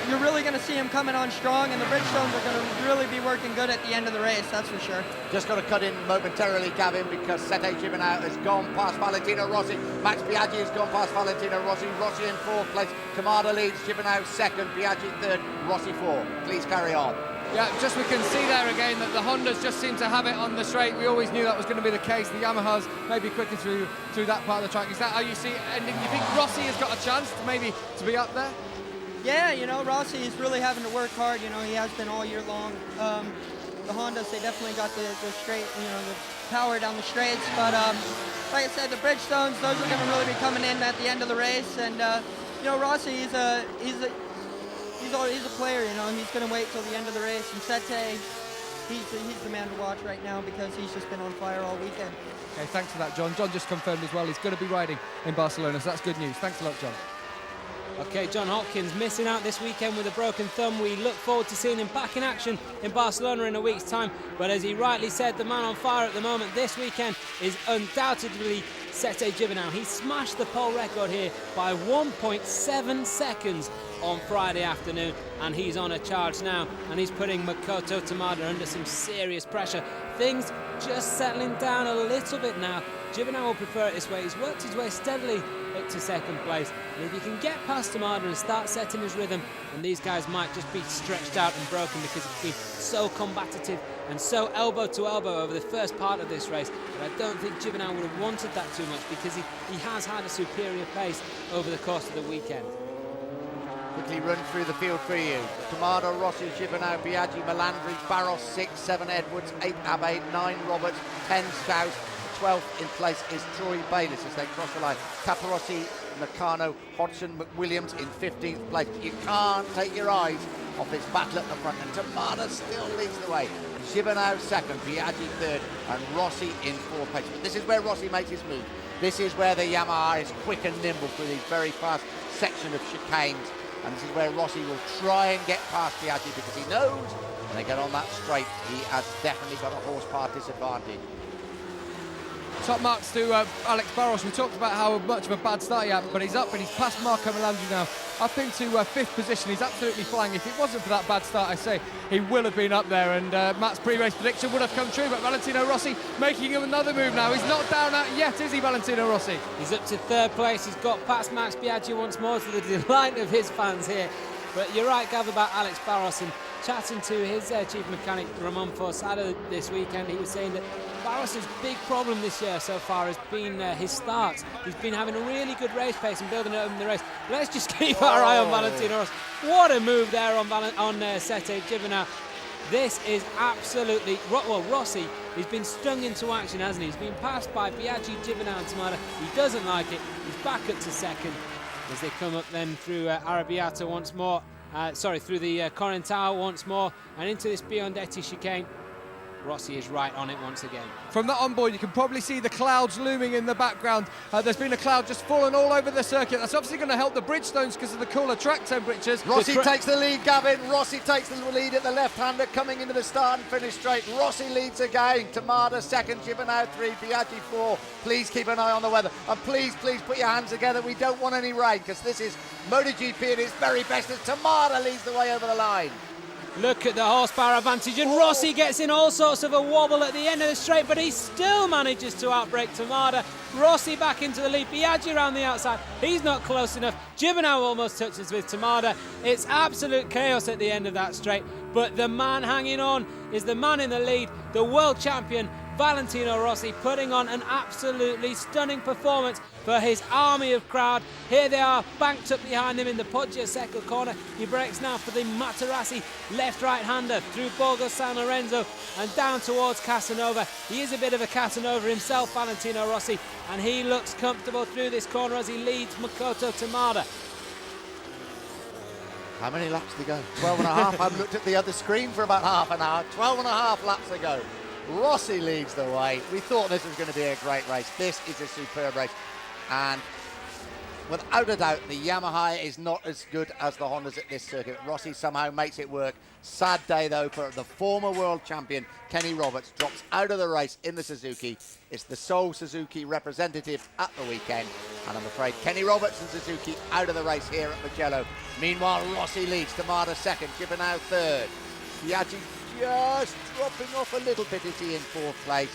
You're really going to see him coming on strong, and the Bridgestones are going to really be working good at the end of the race, that's for sure. Just got to cut in momentarily, Gavin, because Sete Gibernau has gone past Valentino Rossi. Max Biaggi has gone past Valentino Rossi. Rossi in fourth place. Tamada leads, Gibernau second, Biaggi third, Rossi fourth. Please carry on. Yeah, just we can see there again that the Hondas just seem to have it on the straight. We always knew that was going to be the case. The Yamahas maybe quicker through that part of the track. Is that how you see it ending? Do you think Rossi has got a chance to be up there? Yeah, you know, Rossi is really having to work hard. You know, he has been all year long. The Hondas, they definitely got the straight, you know, the power down the straights. But like I said, the Bridgestones, those are going to really be coming in at the end of the race. And you know, Rossi, he's a player. You know, he's going to wait till the end of the race. And Sete, he's the man to watch right now because he's just been on fire all weekend. Okay, thanks for that, John. John just confirmed as well he's going to be riding in Barcelona, so that's good news. Thanks a lot, John. Okay, John Hopkins missing out this weekend with a broken thumb. We look forward to seeing him back in action in Barcelona in a week's time. But as he rightly said, the man on fire at the moment this weekend is undoubtedly Sete Gibernau. He smashed the pole record here by 1.7 seconds on Friday afternoon, and he's on a charge now, and he's putting Makoto Tamada under some serious pressure. Things just settling down a little bit now. Gibernau will prefer it this way. He's worked his way steadily up to second place, and if he can get past Tamada and start setting his rhythm, and these guys might just be stretched out and broken because it's been so combative and so elbow to elbow over the first part of this race. But I don't think Gibernau would have wanted that too much because he has had a superior pace over the course of the weekend. Quickly run through the field for you. Tamada, Rossi, Gibernau, Biaggi, Melandri, Barros, 6, 7 Edwards, 8 Abe, 9 Roberts, 10 Scouse. 12th in place is Troy Bayliss as they cross the line. Caparossi, Nakano, Hodgson, McWilliams in 15th place. You can't take your eyes off this battle at the front, and Tamada still leads the way. Gibernau second, Biaggi third, and Rossi in fourth place. But this is where Rossi makes his move. This is where the Yamaha is quick and nimble through these very fast section of chicanes, and this is where Rossi will try and get past Biaggi because he knows when they get on that straight, he has definitely got a horsepower disadvantage. Top marks to Alex Barros. We talked about how much of a bad start he had, but he's up and he's past Marco Melandri now, up into 5th position. He's absolutely flying. If it wasn't for that bad start, I say, he will have been up there, and Matt's pre-race prediction would have come true. But Valentino Rossi making him another move now. He's not down out yet, is he, Valentino Rossi? He's up to 3rd place. He's got past Max Biaggi once more, to the delight of his fans here. But you're right, Gav, about Alex Barros, and chatting to his chief mechanic Ramon Forsada this weekend, he was saying that Barros' big problem this year so far has been his starts. He's been having a really good race pace and building it up in the race. Let's just keep our eye on Valentino Rossi. What a move there on Sete Gibernau. This is absolutely... Well, Rossi, he's been stung into action, hasn't he? He's been passed by Biaggi, Gibernau and Tamada. He doesn't like it. He's back up to second as they come up then through Arrabbiata once more. Through the Correntao once more and into this Biondetti chicane. Rossi is right on it once again. From that onboard, you can probably see the clouds looming in the background. There's been a cloud just fallen all over the circuit. That's obviously going to help the Bridgestones because of the cooler track temperatures. Rossi takes the lead, Gavin. Rossi takes the lead at the left-hander coming into the start and finish straight. Rossi leads again. Tamada second, Gibernau 3, Biaggi 4. Please keep an eye on the weather. And please put your hands together. We don't want any rain because this is MotoGP at its very best as Tamada leads the way over the line. Look at the horsepower advantage, and Rossi gets in all sorts of a wobble at the end of the straight, but he still manages to outbrake Tamada. Rossi back into the lead, Biaggi around the outside, he's not close enough. Gibernau almost touches with Tamada. It's absolute chaos at the end of that straight, but the man hanging on is the man in the lead, the world champion, Valentino Rossi, putting on an absolutely stunning performance for his army of crowd. Here they are, banked up behind him in the Poggio Secco corner. He breaks now for the Materassi left-right-hander through Borgo San Lorenzo and down towards Casanova. He is a bit of a Casanova himself, Valentino Rossi, and he looks comfortable through this corner as he leads Makoto Tamada. How many laps to go? 12 and a half. I've looked at the other screen for about half an hour. 12 and a half laps to go. Rossi leads the way. We thought this was going to be a great race. This is a superb race. And without a doubt, the Yamaha is not as good as the Hondas at this circuit. Rossi somehow makes it work. Sad day, though, for the former world champion, Kenny Roberts, drops out of the race in the Suzuki. It's the sole Suzuki representative at the weekend. And I'm afraid Kenny Roberts and Suzuki out of the race here at Mugello. Meanwhile, Rossi leads, Tamada second, Gibernau third. Biaggi just dropping off a little bit as he in 4th place.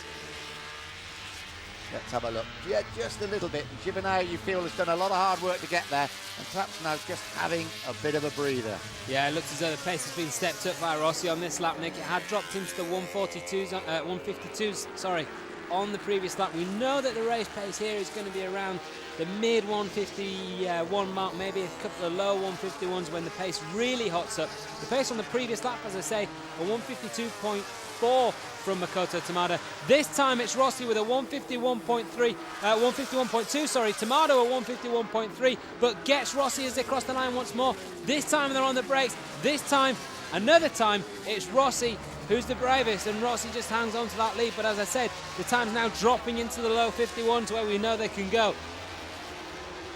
Let's have a look. Yeah, just a little bit. Gibernau, you feel, has done a lot of hard work to get there, and perhaps now just having a bit of a breather. Yeah, it looks as though the pace has been stepped up by Rossi on this lap, Nick. It had dropped into the 152s, sorry, on the previous lap. We know that the race pace here is going to be around the mid 151 mark, maybe a couple of low 151s when the pace really hots up. The pace on the previous lap, as I say, a 152.4 from Makoto Tamada. This time it's Rossi with a 151.2, sorry, Tamada a 151.3, but gets Rossi as they cross the line once more. This time they're on the brakes. This time, another time, it's Rossi who's the bravest, and Rossi just hangs on to that lead. But as I said, the time's now dropping into the low 51s where we know they can go.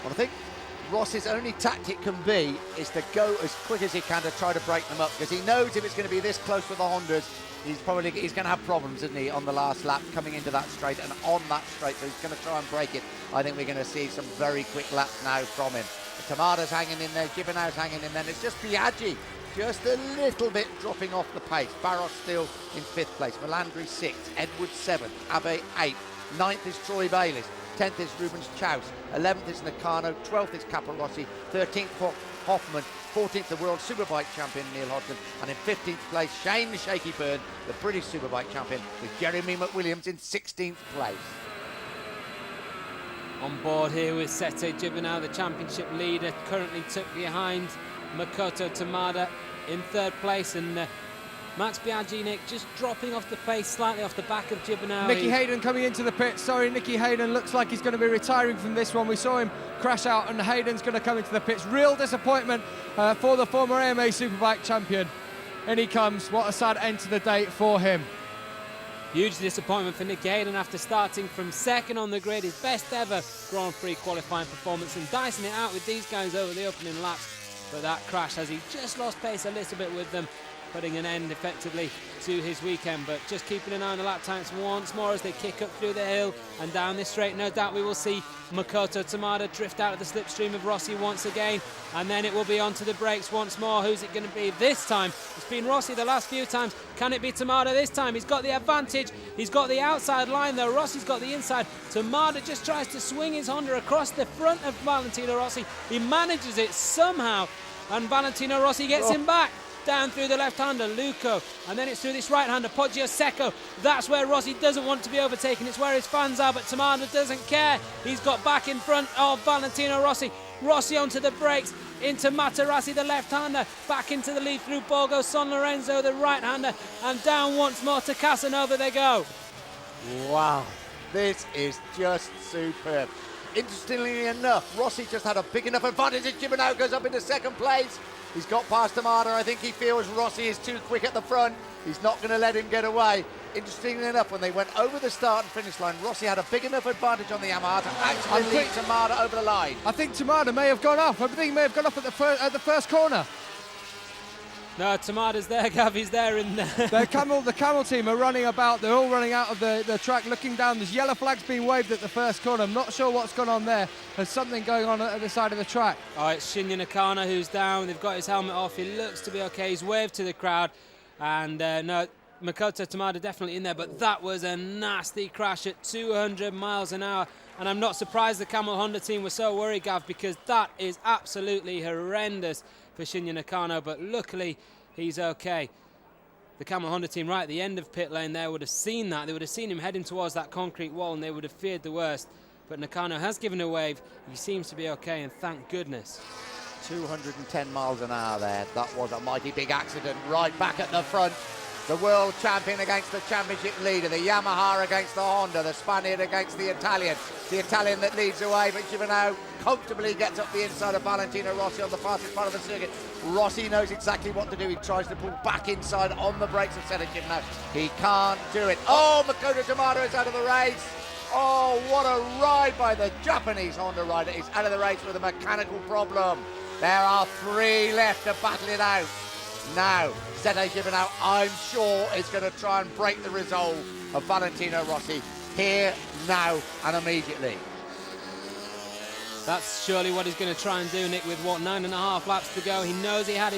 Well, I think Rossi's only tactic can be is to go as quick as he can to try to break them up, because he knows if it's going to be this close with the Hondas, he's going to have problems, isn't he, on the last lap coming into that straight and on that straight, so he's going to try and break it. I think we're going to see some very quick laps now from him. Tamada's hanging in there, Gibernau's hanging in there, and it's just Biaggi just a little bit dropping off the pace. Barros still in 5th place, Melandri 6th, Edwards 7th, Abe 8th, 9th is Troy Bayliss, 10th is Rubens Chaus, 11th is Nakano, 12th is Capirossi, 13th Hoffman, 14th the World Superbike champion Neil Hodgson, and in 15th place Shane the Shaky Byrne, the British Superbike champion, with Jeremy McWilliams in 16th place. On board here with Sete Gibernau, the championship leader, currently tucked behind Makoto Tamada in 3rd place, and Max Biaggi, Nick, just dropping off the pace slightly off the back of Gibernau. Nicky Hayden coming into the pit. Sorry, Nicky Hayden looks like he's going to be retiring from this one. We saw him crash out, and Hayden's going to come into the pits. Real disappointment for the former AMA Superbike champion. In he comes. What a sad end to the day for him. Huge disappointment for Nicky Hayden after starting from 2nd on the grid, his best ever Grand Prix qualifying performance, and dicing it out with these guys over the opening laps. But that crash, as he just lost pace a little bit with them, putting an end effectively to his weekend. But just keeping an eye on the lap times once more as they kick up through the hill and down this straight. No doubt we will see Makoto Tamada drift out of the slipstream of Rossi once again, and then it will be onto the brakes once more. Who's it going to be this time? It's been Rossi the last few times. Can it be Tamada this time? He's got the advantage. He's got the outside line though. Rossi's got the inside. Tamada just tries to swing his Honda across the front of Valentino Rossi. He manages it somehow, and Valentino Rossi gets him back. Down through the left-hander, Luco, and then it's through this right-hander, Poggio Secco. That's where Rossi doesn't want to be overtaken. It's where his fans are, but Tamada doesn't care. He's got back in front of Valentino Rossi. Rossi onto the brakes, into Materassi, the left-hander, back into the lead through Borgo San Lorenzo, the right-hander, and down once more to Casanova they go. Wow, this is just superb. Interestingly enough, Rossi just had a big enough advantage as Gibernau goes up into 2nd place. He's got past Tamada. I think he feels Rossi is too quick at the front. He's not going to let him get away. Interestingly enough, when they went over the start and finish line, Rossi had a big enough advantage on the Yamaha to actually lead Tamada over the line. I think Tamada may have gone off. I think he may have gone off at the first corner. No, Tamada's there, Gav, he's there in there. The camel team are running about. They're all running out of the track, looking down. There's yellow flags being waved at the first corner. I'm not sure what's gone on there. There's something going on at the side of the track. Oh, it's Shinya Nakano who's down. They've got his helmet off. He looks to be okay. He's waved to the crowd. And no, Makoto Tamada definitely in there. But that was a nasty crash at 200 miles an hour. And I'm not surprised the Camel Honda team were so worried, Gav, because that is absolutely horrendous for Shinya Nakano, but luckily he's okay. The Camel Honda team right at the end of pit lane there would have seen that. They would have seen him heading towards that concrete wall, and they would have feared the worst. But Nakano has given a wave. He seems to be okay, and thank goodness. 210 miles an hour there. That was a mighty big accident right back at the front. The world champion against the championship leader, the Yamaha against the Honda, the Spaniard against the Italian that leads away, but Gibernau comfortably gets up the inside of Valentino Rossi on the fastest part of the circuit. Rossi knows exactly what to do. He tries to pull back inside on the brakes of Sete Gibernau. He can't do it. Oh, Makoto Tamada is out of the race. Oh, what a ride by the Japanese Honda rider. He's out of the race with a mechanical problem. There are 3 left to battle it out. Now, Sete Gibernau, I'm sure, is going to try and break the resolve of Valentino Rossi here, now, and immediately. That's surely what he's going to try and do, Nick, with what, 9.5 laps to go. He knows he had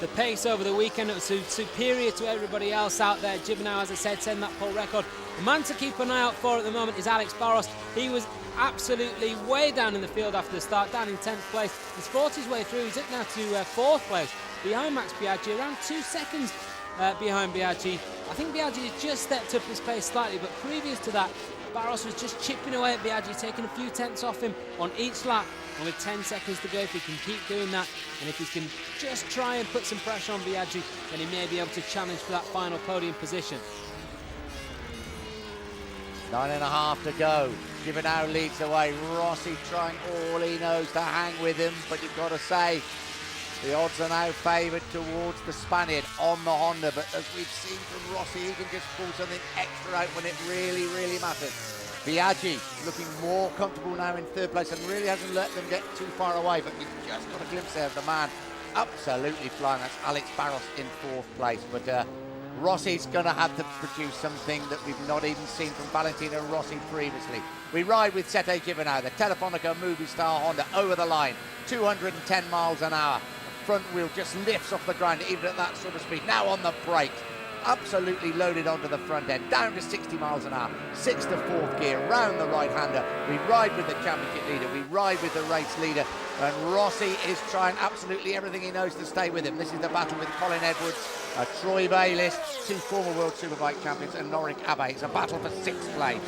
the pace over the weekend. It was superior to everybody else out there. Gibernau, as I said, setting that pole record. The man to keep an eye out for at the moment is Alex Barros. He was absolutely way down in the field after the start, down in 10th place. He's fought his way through. He's up now to 4th place, behind Max Biaggi, around 2 seconds behind Biaggi. I think Biaggi has just stepped up his pace slightly, but previous to that, Barros was just chipping away at Biaggi, taking a few tenths off him on each lap. And with 10 seconds to go, if he can keep doing that, and if he can just try and put some pressure on Biaggi, then he may be able to challenge for that final podium position. 9.5 to go. Gibernau leads the way. Rossi trying all he knows to hang with him, but you've got to say the odds are now favoured towards the Spaniard on the Honda. But as we've seen from Rossi, he can just pull something extra out when it really, really matters. Biaggi looking more comfortable now in 3rd place and really hasn't let them get too far away. But you've just got a glimpse there of the man absolutely flying. That's Alex Barros in 4th place. But Rossi's going to have to produce something that we've not even seen from Valentino Rossi previously. We ride with Sete Gibernau, the Telefonica Movie Star Honda, over the line, 210 miles an hour. Front wheel just lifts off the ground, even at that sort of speed. Now on the brakes, absolutely loaded onto the front end, down to 60 miles an hour, 6th to 4th gear, round the right-hander. We ride with the championship leader, we ride with the race leader, and Rossi is trying absolutely everything he knows to stay with him. This is the battle with Colin Edwards, Troy Bayliss, 2 former World Superbike champions, and Norik Abe. It's a battle for 6th place.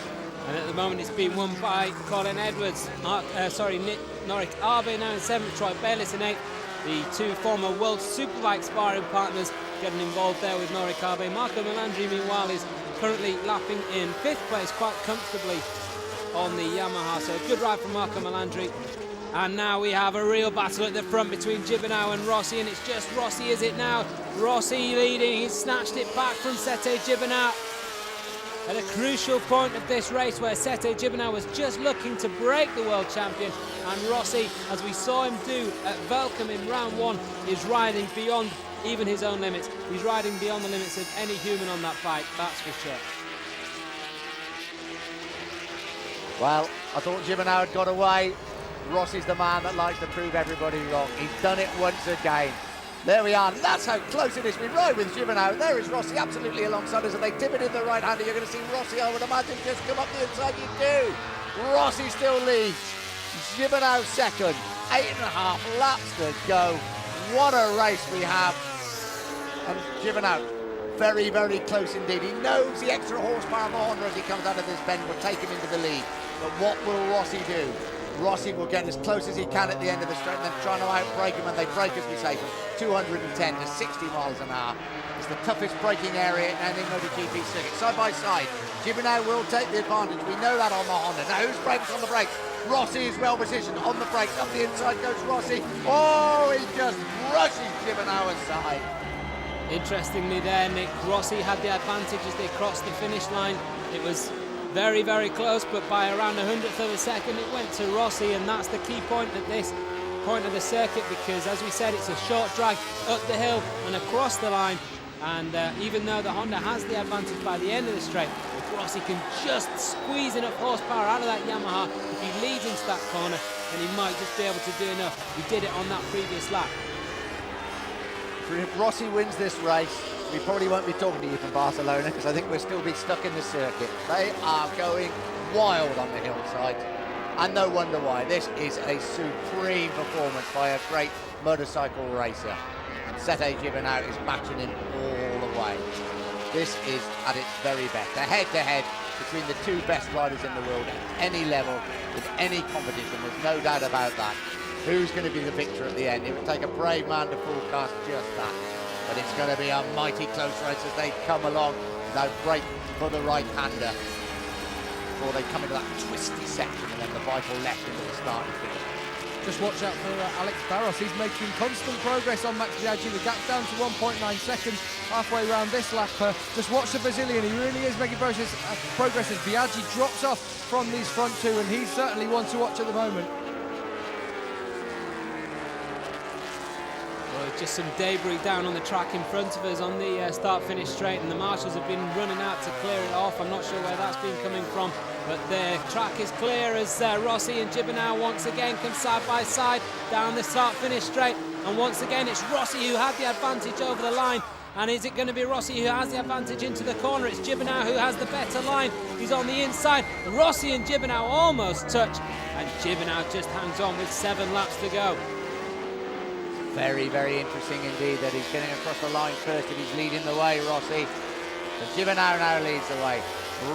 And at the moment it's been won by Colin Edwards. Norik Abe now in 7th, Troy Bayliss in 8th. The 2 former World Superbike sparring partners getting involved there with Norik Abe. Marco Melandri, meanwhile, is currently lapping in 5th place quite comfortably on the Yamaha. So a good ride from Marco Melandri. And now we have a real battle at the front between Gibernau and Rossi, and it's just Rossi, is it now? Rossi leading, he's snatched it back from Sete Gibernau at a crucial point of this race where Sete Gibernau was just looking to break the world champion, and Rossi, as we saw him do at Velcome in round 1, is riding beyond even his own limits. He's riding beyond the limits of any human on that bike, that's for sure. Well, I thought Gibernau had got away. Rossi's the man that likes to prove everybody wrong. He's done it once again. There we are. That's how close it is. We ride with Gibernau. There is Rossi absolutely alongside us, and they dip it in the right-hander. You're going to see Rossi, I would imagine, just come up the inside. You do. Rossi still leads. Gibernau second. 8.5 laps to go. What a race we have. And Gibernau, very, very close indeed. He knows the extra horsepower of the Honda as he comes out of this bend will take him into the lead. But what will Rossi do? Rossi will get as close as he can at the end of the straight and then trying to outbrake him, and they brake, as we say, from 210 to 60 miles an hour. It's the toughest braking area in any MotoGP circuit. Side by side, Gibernau will take the advantage. We know that on the Honda. Now who's brakes on the brakes? Rossi is well positioned on the brakes. Up the inside goes Rossi. Oh, he just rushes Gibernau aside. Interestingly there, Nick, Rossi had the advantage as they crossed the finish line. It was very, very close, but by around 100th of a second it went to Rossi, and that's the key point at this point of the circuit, because as we said, it's a short drag up the hill and across the line, and even though the Honda has the advantage by the end of the straight, if Rossi can just squeeze enough horsepower out of that Yamaha, if he leads into that corner, then he might just be able to do enough. He did it on that previous lap. If Rossi wins this race, we probably won't be talking to you from Barcelona, because I think we'll still be stuck in the circuit. They are going wild on the hillside, and no wonder why. This is a supreme performance by a great motorcycle racer. Sete Gibernau is matching him all the way. This is at its very best. A head-to-head between the 2 best riders in the world at any level, with any competition. There's no doubt about that. Who's going to be the victor at the end? It would take a brave man to forecast just that. But it's going to be a mighty close race as they come along. Now break for the right-hander before they come into that twisty section, and then the vital left into the starting field. Just watch out for Alex Barros. He's making constant progress on Max Biaggi. The gap's down to 1.9 seconds halfway around this lap. Just watch the Brazilian. He really is making progress as Biaggi drops off from these front 2, and he's certainly one to watch at the moment. Just some debris down on the track in front of us on the start-finish straight, and the marshals have been running out to clear it off. I'm not sure where that's been coming from, but the track is clear as Rossi and Gibernau once again come side by side down the start-finish straight And once again, it's Rossi who had the advantage over the line. And is it going to be Rossi who has the advantage into the corner? It's Gibernau who has the better line. He's on the inside. Rossi and Gibernau almost touch. And Gibernau just hangs on with 7 laps to go. Very, very interesting indeed that he's getting across the line first and he's leading the way, Rossi. So Gibernau now leads the way.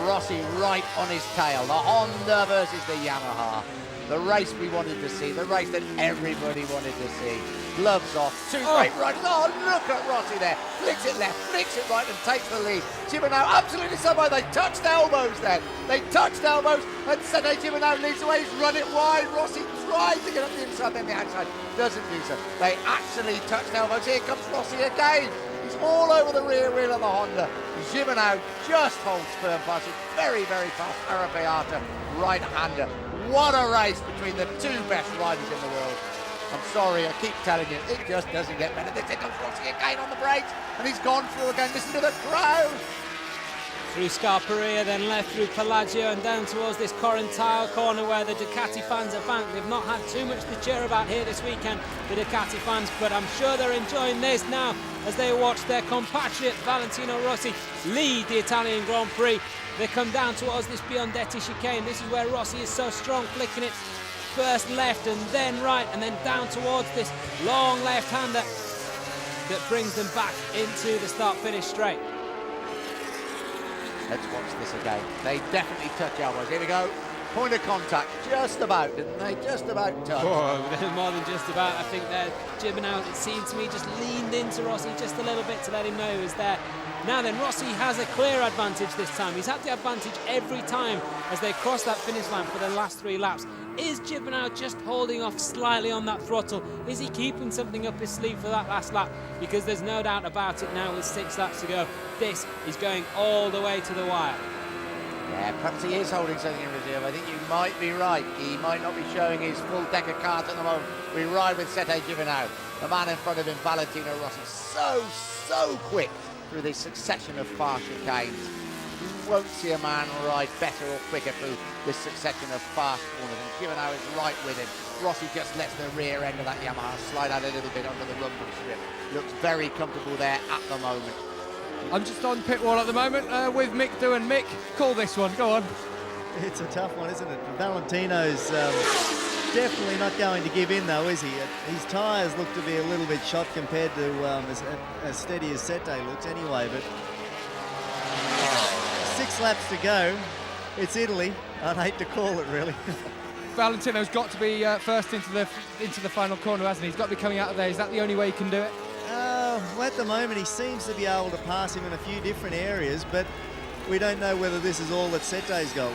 Rossi right on his tail. The Honda versus the Yamaha. The race we wanted to see, the race that everybody wanted to see. Gloves off, 2 great riders. Oh, look at Rossi there. Flicks it left, flicks it right and takes the lead. Gibernau absolutely somewhere. They touched elbows then. They touched elbows and Sete Gibernau leads the way. He's run it wide. Rossi tries to get up the inside, then the outside. Doesn't do so. They actually touched elbows. Here comes Rossi again. He's all over the rear wheel of the Honda. Gibernau just holds firm past it. Very, very fast Arrabbiata right-hander. What a race between the 2 best riders in the world. I'm sorry, I keep telling you, it just doesn't get better. Here comes Rossi again on the brakes, and he's gone through again. Listen to the crowd. Through Scarperia, then left through Pelagio and down towards this Correntile corner where the Ducati fans are banked. They've not had too much to cheer about here this weekend, the Ducati fans, but I'm sure they're enjoying this now as they watch their compatriot Valentino Rossi lead the Italian Grand Prix. They come down towards this Biondetti chicane. This is where Rossi is so strong, flicking it first left and then right and then down towards this long left-hander that brings them back into the start-finish straight. Let's watch this again. They definitely touch elbows. Here we go. Point of contact, just about, didn't they? Just about touch. Oh, more than just about. I think that Gibernau, it seemed to me, just leaned into Rossi just a little bit to let him know he was there. Now then, Rossi has a clear advantage this time. He's had the advantage every time as they cross that finish line for the last 3 laps. Is Gibernau just holding off slightly on that throttle? Is he keeping something up his sleeve for that last lap? Because there's no doubt about it now with 6 laps to go. This is going all the way to the wire. Yeah, perhaps he is holding something in reserve. I think you might be right. He might not be showing his full deck of cards at the moment. We ride with Sete Gibernau. The man in front of him, Valentino Rossi, so quick through this succession of fast chicanes. You won't see a man ride better or quicker through this succession of fast corners. And Gibernau is right with him. Rossi just lets the rear end of that Yamaha slide out a little bit under the rumble strip. Looks very comfortable there at the moment. I'm just on pit wall at the moment with Mick doing. Mick, call this one, go on. It's a tough one, isn't it? Valentino's definitely not going to give in though, is he? His tyres look to be a little bit shot compared to as steady as Sete looks anyway, but 6 laps to go. It's Italy. I'd hate to call it really. Valentino's got to be first into the final corner, hasn't he? He's got to be coming out of there. Is that the only way he can do it? Well, at the moment he seems to be able to pass him in a few different areas, but we don't know whether this is all that Sete's got.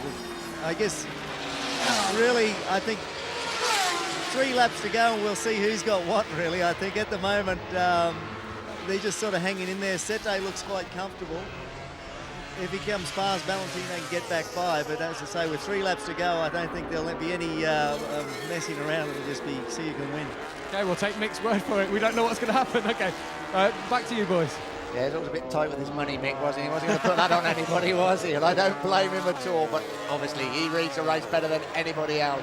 I guess really I think 3 laps to go and we'll see who's got what really. I think at the moment they're just sort of hanging in there. Sete looks quite comfortable. If he comes past, Valentino can get back by, but as I say, with 3 laps to go, I don't think there'll be any messing around. It'll just be see who can win. Okay, we'll take Mick's word for it. We don't know what's going to happen. Okay, back to you, boys. Yeah, he was a bit tight with his money, Mick, wasn't he? He wasn't going to put that on anybody, was he? And I don't blame him at all, but obviously he reads the race better than anybody else.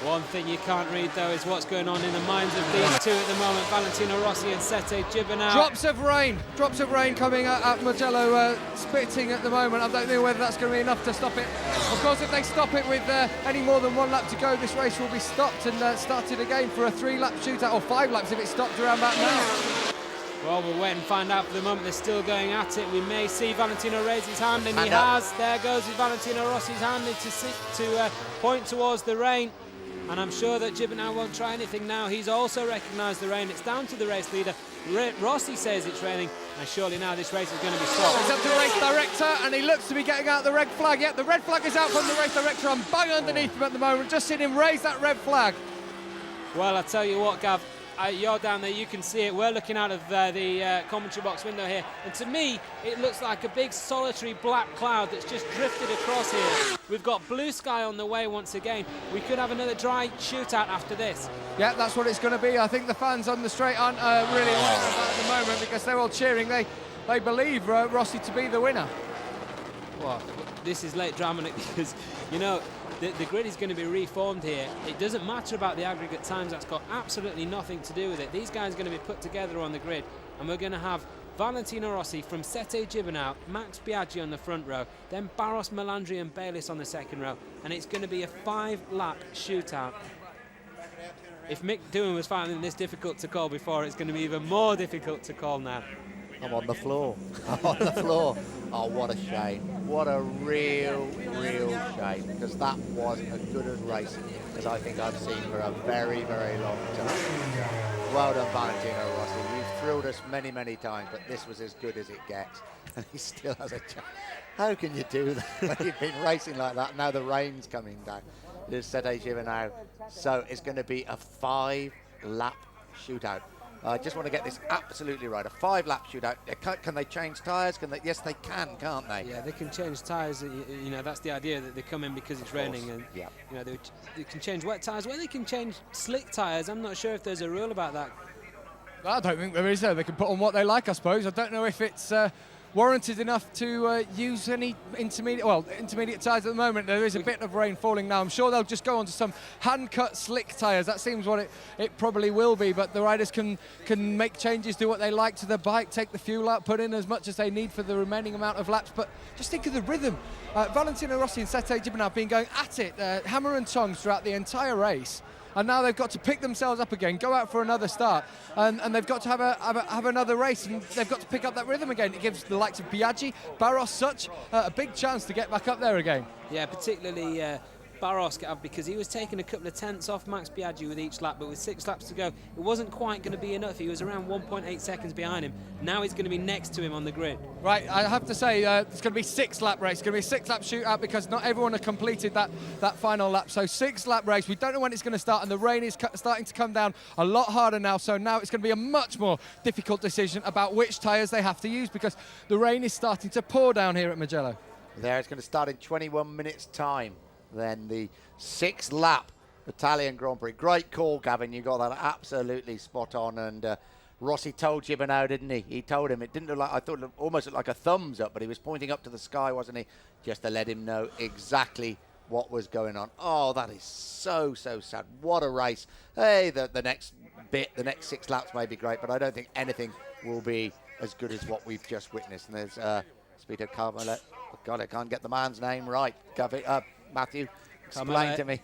One thing you can't read, though, is what's going on in the minds of these 2 at the moment, Valentino Rossi and Sete Gibernau. Drops of rain coming at Mugello, spitting at the moment. I don't know whether that's going to be enough to stop it. Of course, if they stop it with any more than 1 lap to go, this race will be stopped and started again for a 3-lap shootout, or 5 laps if it's stopped around about now. Well, we'll wait and find out for the moment. They're still going at it. We may see Valentino raise his hand, and he has. There goes Valentino Rossi's hand to point towards the rain. And I'm sure that Gibernau won't try anything now. He's also recognised the rain. It's down to the race leader. Rossi says it's raining, and surely now this race is going to be stopped. It's up to the race director, and he looks to be getting out the red flag. Yep, the red flag is out from the race director. I'm bang underneath him at the moment. Just seen him raise that red flag. Well, I tell you what, Gav, you're down there, you can see it. We're looking out of the commentary box window here, and to me it looks like a big solitary black cloud that's just drifted across here. We've got blue sky on the way once again. We could have another dry shootout after this. Yeah, that's what it's going to be. I think the fans on the straight aren't really aware of that at the moment because they're all cheering. They believe Rossi to be the winner. Well, this is late drama because, you know, the grid is going to be reformed here. It doesn't matter about the aggregate times. That's got absolutely nothing to do with it. These guys are going to be put together on the grid, and we're going to have Valentino Rossi from Sette Gibernau, Max Biaggi on the front row, then Barros, Melandri and Bayliss on the second row, and it's going to be a 5-lap shootout. If Mick Doohan was finding this difficult to call before, it's going to be even more difficult to call now. I'm on the floor. I'm on the floor. Oh, what a shame. What a real shame, because that was as good a race as I think I've seen for a very, very long time. Well done, Valentino Rossi. You've thrilled us many, many times, but this was as good as it gets. And he still has a chance. How can you do that when you've been racing like that? Now the rain's coming down. There's Sette Gibernau. So it's going to be a 5-lap shootout. I just want to get this absolutely right. A 5-lap shootout. Can they change tyres? Yes, they can, can't they? Yeah, they can change tyres. You know, that's the idea, that they come in because it's raining, and yeah, you know, they can change wet tyres. Well, they can change slick tyres. I'm not sure if there's a rule about that. I don't think there is. They can put on what they like, I suppose. I don't know if it's warranted enough to use any intermediate tyres at the moment. There is a bit of rain falling now. I'm sure they'll just go on to some hand-cut slick tyres. That seems what it probably will be, but the riders can make changes, do what they like to the bike, take the fuel out, put in as much as they need for the remaining amount of laps. But just think of the rhythm. Valentino Rossi and Sette Gibernau have been going at it, hammer and tongs throughout the entire race. And now they've got to pick themselves up again, go out for another start, and they've got to have another race, and they've got to pick up that rhythm again. It gives the likes of Biaggi, Barros, such a big chance to get back up there again. Yeah, particularly Barros, because he was taking a couple of tenths off Max Biaggi with each lap, but with 6 laps to go, it wasn't quite going to be enough. He was around 1.8 seconds behind him. Now he's going to be next to him on the grid. Right, I have to say, it's going to be 6-lap race. It's going to be a 6-lap shootout because not everyone has completed that final lap. So 6-lap race. We don't know when it's going to start, and the rain is starting to come down a lot harder now. So now it's going to be a much more difficult decision about which tyres they have to use, because the rain is starting to pour down here at Mugello. There, it's going to start in 21 minutes' time. Then the 6th lap Italian Grand Prix. Great call, Gavin. You got that absolutely spot on. And Rossi told Gibernau, didn't he? He told him. It didn't look like, I thought it almost looked like a thumbs up, but he was pointing up to the sky, wasn't he? Just to let him know exactly what was going on. Oh, that is so sad. What a race. Hey, the next bit, the next 6 laps may be great, but I don't think anything will be as good as what we've just witnessed. And there's Speedo Carmelo. Oh, God, I can't get the man's name right. Gavin, Matthew, explain to me.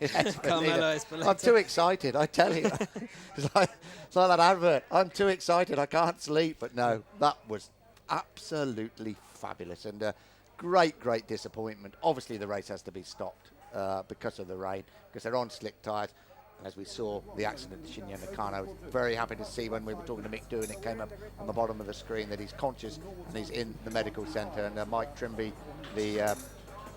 I'm too excited, I tell you. It's like that advert. I'm too excited, I can't sleep. But no, that was absolutely fabulous, and great disappointment. Obviously, the race has to be stopped because of the rain, because they're on slick tyres. As we saw the accident to Shinya Nakano, I was very happy to see when we were talking to Mick Doohan, it came up on the bottom of the screen that he's conscious and he's in the medical centre. And Mike Trimby, the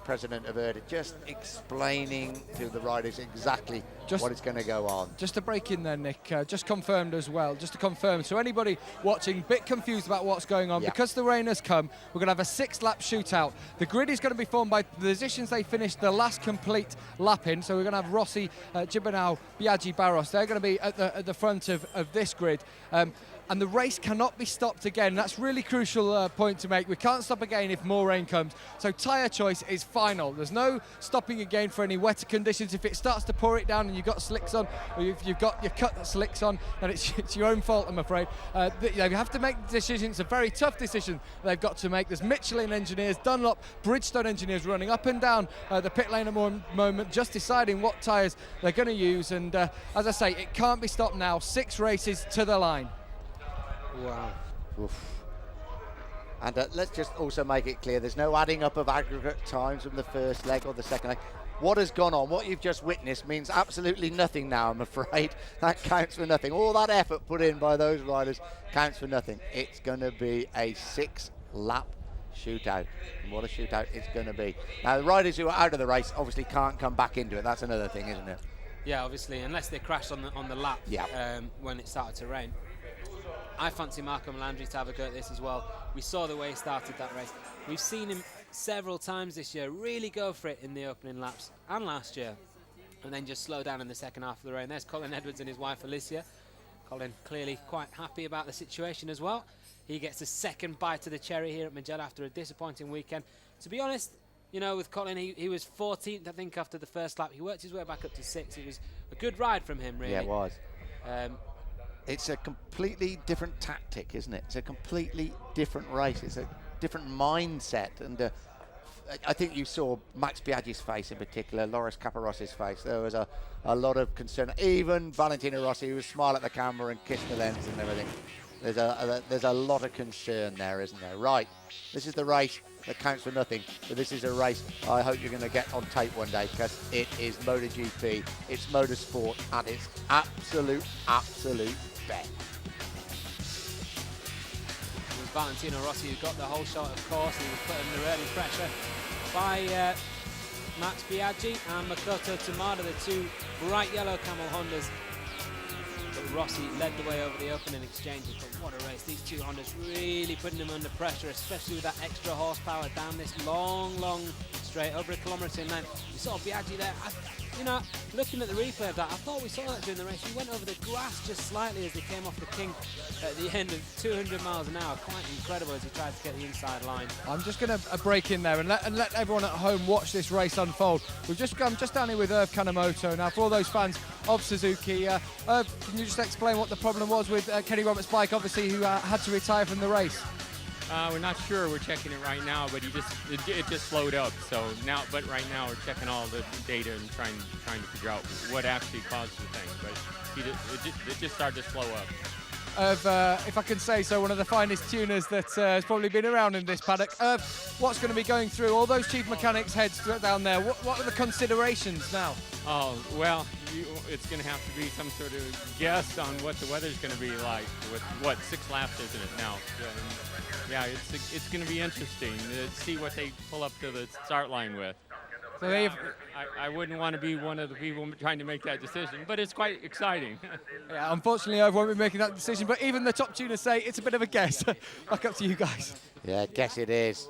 president of ERDA, just explaining to the riders exactly what is going to go on. Just to break in there, Nick, just confirmed as well, just to confirm, so anybody watching a bit confused about what's going on, because the rain has come, we're going to have a 6-lap shootout. The grid is going to be formed by the positions they finished the last complete lap in, so we're going to have Rossi, Gibernau, Biaggi, Barros. They're going to be at the front of this grid. And the race cannot be stopped again. That's really crucial point to make. We can't stop again if more rain comes. So tyre choice is final. There's no stopping again for any wetter conditions. If it starts to pour it down and you've got slicks on, or if you've got your cut slicks on, then it's your own fault, I'm afraid. You have to make the decision. It's a very tough decision they've got to make. There's Michelin engineers, Dunlop, Bridgestone engineers running up and down the pit lane at the moment, just deciding what tyres they're going to use. And as I say, it can't be stopped now. 6 races to the line. Wow. Oof. And let's just also make it clear, there's no adding up of aggregate times from the first leg or the second leg. What has gone on, what you've just witnessed, means absolutely nothing now, I'm afraid. That counts for nothing. All that effort put in by those riders counts for nothing. It's going to be a 6-lap shootout. And what a shootout it's going to be. Now, the riders who are out of the race obviously can't come back into it. That's another thing, isn't it? Yeah, obviously, unless they crashed on the lap when it started to rain. I fancy Marco Melandri to have a go at this as well. We saw the way he started that race. We've seen him several times this year really go for it in the opening laps, and last year, and then just slow down in the second half of the rain. There's Colin Edwards and his wife Alicia. Colin clearly quite happy about the situation as well. He gets a second bite of the cherry here at Mugello after a disappointing weekend. To be honest, you know, with Colin, he was 14th, I think, after the first lap. He worked his way back up to 6th. It was a good ride from him, really. Yeah, it was. It's a completely different tactic, isn't it? It's a completely different race. It's a different mindset. And I think you saw Max Biaggi's face in particular, Loris Caparossi's face. There was a lot of concern. Even Valentino Rossi, who would smile at the camera and kiss the lens and everything. There's a lot of concern there, isn't there? Right, this is the race that counts for nothing, but this is a race I hope you're going to get on tape one day, because it is MotoGP, it's motorsport at its absolute best. It was Valentino Rossi who got the whole shot, of course. He was put under early pressure by Max Biaggi and Makoto Tamada, the two bright yellow Camel Hondas. But Rossi led the way over the opening exchanges. But what a race. These two Hondas really putting them under pressure, especially with that extra horsepower down this long straight, over 1 kilometre in length. We saw Biaggi there. You know, looking at the replay of that, I thought we saw that during the race. He went over the grass just slightly as he came off the King at the end of 200 miles an hour. Quite incredible as he tried to get the inside line. I'm just going to break in there and let everyone at home watch this race unfold. We've just come down here with Irv Kanemoto. Now, for all those fans of Suzuki, Irv, can you just explain what the problem was with Kenny Roberts' bike, obviously, who had to retire from the race? We're not sure. We're checking it right now, but it just slowed up. So now, but right now we're checking all the data and trying to figure out what actually caused the thing. But it just started to slow up. If I can say so, one of the finest tuners that has probably been around in this paddock. What's going to be going through all those chief mechanics' heads down there? What are the considerations now? Oh, well, it's going to have to be some sort of guess on what the weather's going to be like with, 6 laps, isn't it now? Yeah, it's going to be interesting to see what they pull up to the start line with. So I wouldn't want to be one of the people trying to make that decision, but it's quite exciting. Yeah, unfortunately, I won't be making that decision, but even the top tuners say it's a bit of a guess. Back up to you guys. Yeah, guess it is.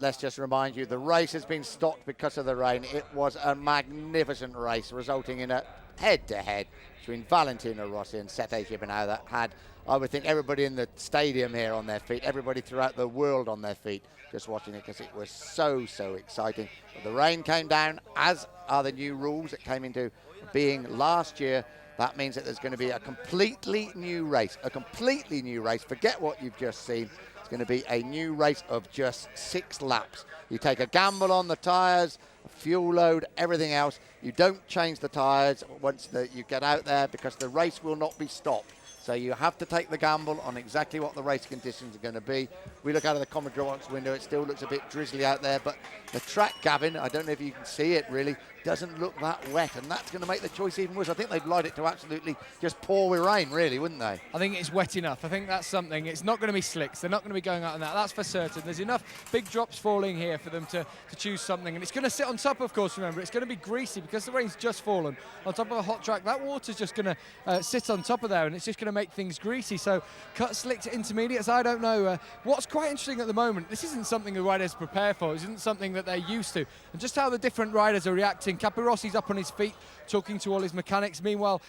Let's just remind you, the race has been stopped because of the rain. It was a magnificent race, resulting in a head-to-head between Valentino Rossi and Sete Gibernau that had, I would think, everybody in the stadium here on their feet, everybody throughout the world on their feet, just watching it, because it was so exciting. But the rain came down, as are the new rules that came into being last year. That means that there's going to be a completely new race, Forget what you've just seen. It's going to be a new race of just 6 laps. You take a gamble on the tyres, fuel load, everything else. You don't change the tyres once you get out there, because the race will not be stopped. So you have to take the gamble on exactly what the race conditions are going to be. We look out of the Commodore Box window, it still looks a bit drizzly out there, but the track, Gavin, I don't know if you can see it really, doesn't look that wet, and that's going to make the choice even worse. I think they'd like it to absolutely just pour with rain, really, wouldn't they? I think it's wet enough. I think that's something. It's not going to be slicks. They're not going to be going out on that. That's for certain. There's enough big drops falling here for them to choose something. And it's going to sit on top, of course, remember. It's going to be greasy because the rain's just fallen. On top of a hot track, that water's just going to sit on top of there, and it's just going to make things greasy. So cut, slick to intermediates, I don't know. What's quite interesting at the moment, this isn't something the riders prepare for. This isn't something that they're used to. And just how the different riders are reacting. Capirossi's up on his feet, talking to all his mechanics. Meanwhile,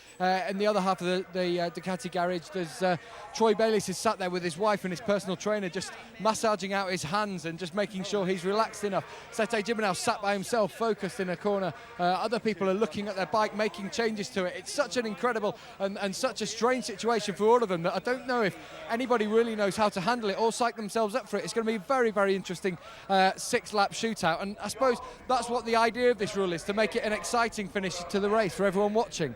in the other half of the Ducati garage, there's Troy Bayliss is sat there with his wife and his personal trainer, just massaging out his hands and just making sure he's relaxed enough. Sete Gibernau sat by himself, focused in a corner. Other people are looking at their bike, making changes to it. It's such an incredible and such a strange situation for all of them that I don't know if anybody really knows how to handle it or psych themselves up for it. It's going to be a very, very interesting 6-lap shootout, and I suppose that's what the idea of this rule is, to make it an exciting finish to the race for everyone watching.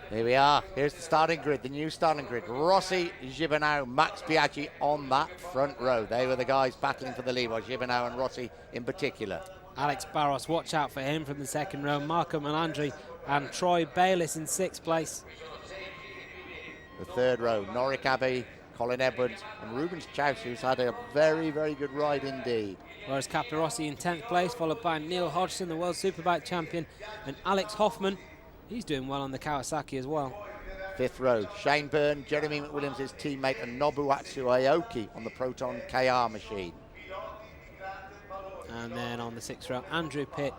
Here we are. Here's the starting grid, the new starting grid. Rossi, Gibernau, Max Biaggi on that front row. They were the guys battling for the lead, Gibernau and Rossi in particular. Alex Barros, watch out for him from the second row. Marco Melandri and Troy Bayliss in 6th place. The third row, Norick Abbey, Colin Edwards and Rubens Chouse, who's had a very, very good ride indeed. Whereas Capirossi in 10th place, followed by Neil Hodgson, the World Superbike champion, and Alex Hoffman. He's doing well on the Kawasaki as well. 5th row, Shane Byrne, Jeremy McWilliams' teammate, and Nobuatsu Aoki on the Proton KR machine. And then on the 6th row, Andrew Pitt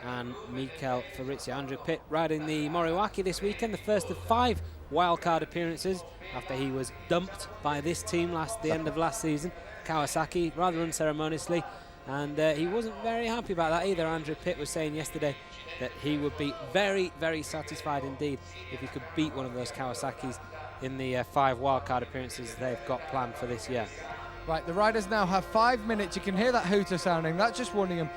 and Mikel Fabrizio. Andrew Pitt riding the Moriwaki this weekend, the first of 5 wildcard appearances after he was dumped by this team the end of last season. Kawasaki, rather unceremoniously. And he wasn't very happy about that either. Andrew Pitt was saying yesterday that he would be very, very satisfied indeed if he could beat one of those Kawasaki's in the 5 wildcard appearances they've got planned for this year. Right, the riders now have 5 minutes. You can hear that hooter sounding. That's just warning them.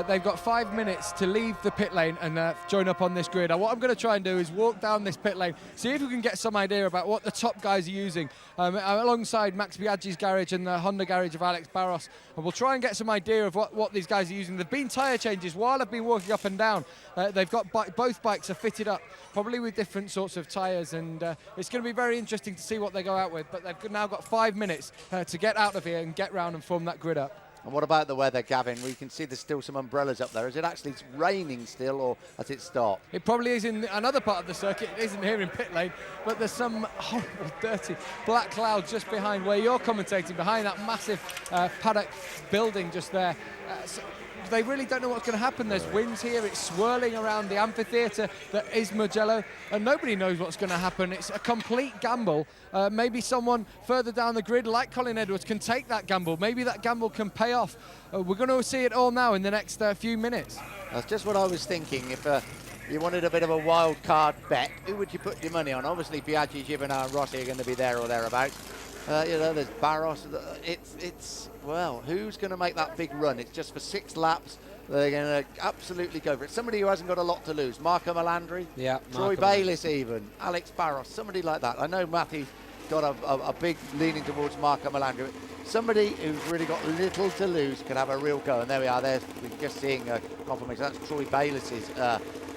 They've got 5 minutes to leave the pit lane and join up on this grid. What I'm going to try and do is walk down this pit lane, see if we can get some idea about what the top guys are using alongside Max Biaggi's garage and the Honda garage of Alex Barros. And we'll try and get some idea of what these guys are using. There've been tyre changes while I've been walking up and down. They've got both bikes are fitted up, probably with different sorts of tyres, and it's going to be very interesting to see what they go out with. But they've now got 5 minutes to get out of here and get round and form that grid up. And what about the weather, Gavin? We can see there's still some umbrellas up there. Is it actually raining still, or has it stopped? It probably is in another part of the circuit. It isn't here in pit lane, but there's some horrible, dirty black cloud just behind where you're commentating, behind that massive paddock building just there. So they really don't know what's going to happen. There's winds here. It's swirling around the amphitheatre that is Mugello, and nobody knows what's going to happen. It's a complete gamble. Maybe someone further down the grid, like Colin Edwards, can take that gamble. Maybe that gamble can pay off. We're going to see it all now in the next few minutes. That's just what I was thinking. If you wanted a bit of a wild card bet, who would you put your money on? Obviously, Biaggi, Gibernau and Rossi are going to be there or thereabouts. You know, there's Barros. Well, who's going to make that big run? It's just for 6 laps. They're going to absolutely go for it. Somebody who hasn't got a lot to lose. Marco Melandri, Troy Bayliss even, Alex Barros, somebody like that. I know Matthew's got a big leaning towards Marco Melandri. But somebody who's really got little to lose can have a real go. And there we are. We're just seeing a confirmation. That's Troy Bayliss's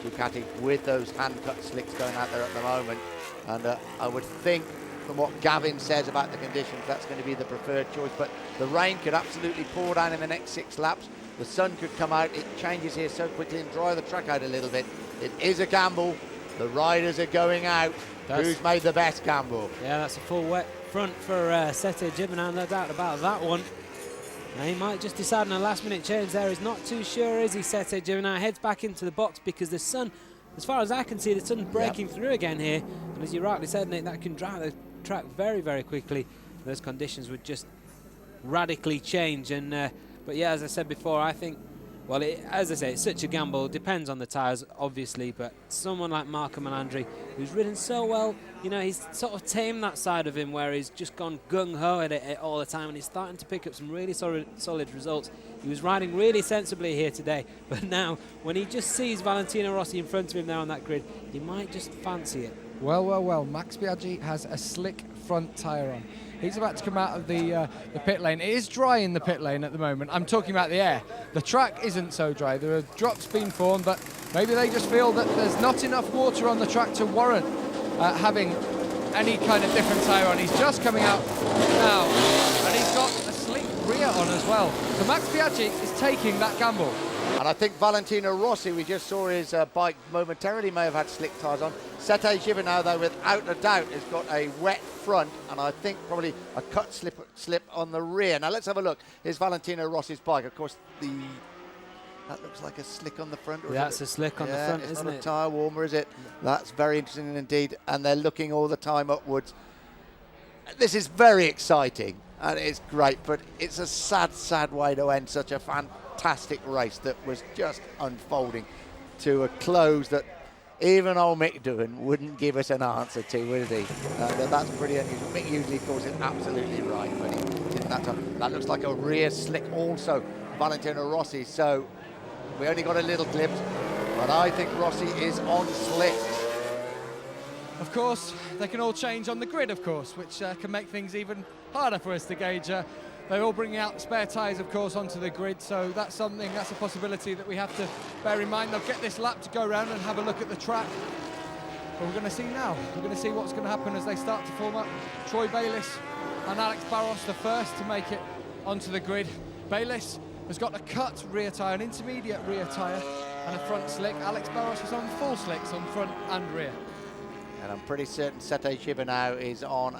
Ducati with those hand-cut slicks going out there at the moment. And I would think, from what Gavin says about the conditions, that's going to be the preferred choice. But the rain could absolutely pour down in the next 6 laps. The sun could come out. It changes here so quickly and dry the track out a little bit. It is a gamble. The riders are going out. Who's made the best gamble? Yeah, that's a full wet front for Sete Gibernau, no doubt about that one. Now he might just decide on a last-minute change there. He's not too sure, is he? Sete Gibernau heads back into the box because the sun, as far as I can see, the sun's breaking through again here. And as you rightly said, Nick, that can dry the track very, very quickly. Those conditions would just radically change. And but yeah, as I said before, I think, well, as I say, it's such a gamble. It depends on the tyres, obviously, but someone like Marco Melandri, who's ridden so well, you know, he's sort of tamed that side of him where he's just gone gung-ho at it all the time, and he's starting to pick up some really solid results. He was riding really sensibly here today, but now, when he just sees Valentino Rossi in front of him there on that grid, he might just fancy it. Well, Max Biaggi has a slick front tyre on. He's about to come out of the pit lane. It is dry in the pit lane at the moment. I'm talking about the air. The track isn't so dry. There are drops being formed, but maybe they just feel that there's not enough water on the track to warrant having any kind of different tyre on. He's just coming out now, and he's got a slick rear on as well. So Max Biaggi is taking that gamble. And I think Valentino Rossi, we just saw his bike momentarily, may have had slick tyres on. Sete Gibernau, though, without a doubt, has got a wet front, and I think probably a cut slip on the rear. Now let's have a look. Here's Valentino Rossi's bike. Of course, that looks like a slick on the front. That's a slick on the front, isn't it? It's not a tyre warmer, is it? That's very interesting indeed. And they're looking all the time upwards. This is very exciting, and it's great, but it's a sad, sad way to end such a fantastic race that was just unfolding to a close that even old Mick Doohan wouldn't give us an answer to, would he? That's pretty unusual. Mick usually calls it absolutely right, but he didn't that time. That looks like a rear slick also, Valentino Rossi, so we only got a little glimpse, but I think Rossi is on slicks. Of course, they can all change on the grid, of course, which can make things even harder for us to gauge. They're all bringing out spare tyres, of course, onto the grid, so that's a possibility that we have to bear in mind. They'll get this lap to go around and have a look at the track. But we're going to see now. We're going to see what's going to happen as they start to form up. Troy Bayliss and Alex Barros, the first to make it onto the grid. Bayliss has got a cut rear tyre, an intermediate rear tyre, and a front slick. Alex Barros is on full slicks on front and rear. And I'm pretty certain Sete Gibernau is on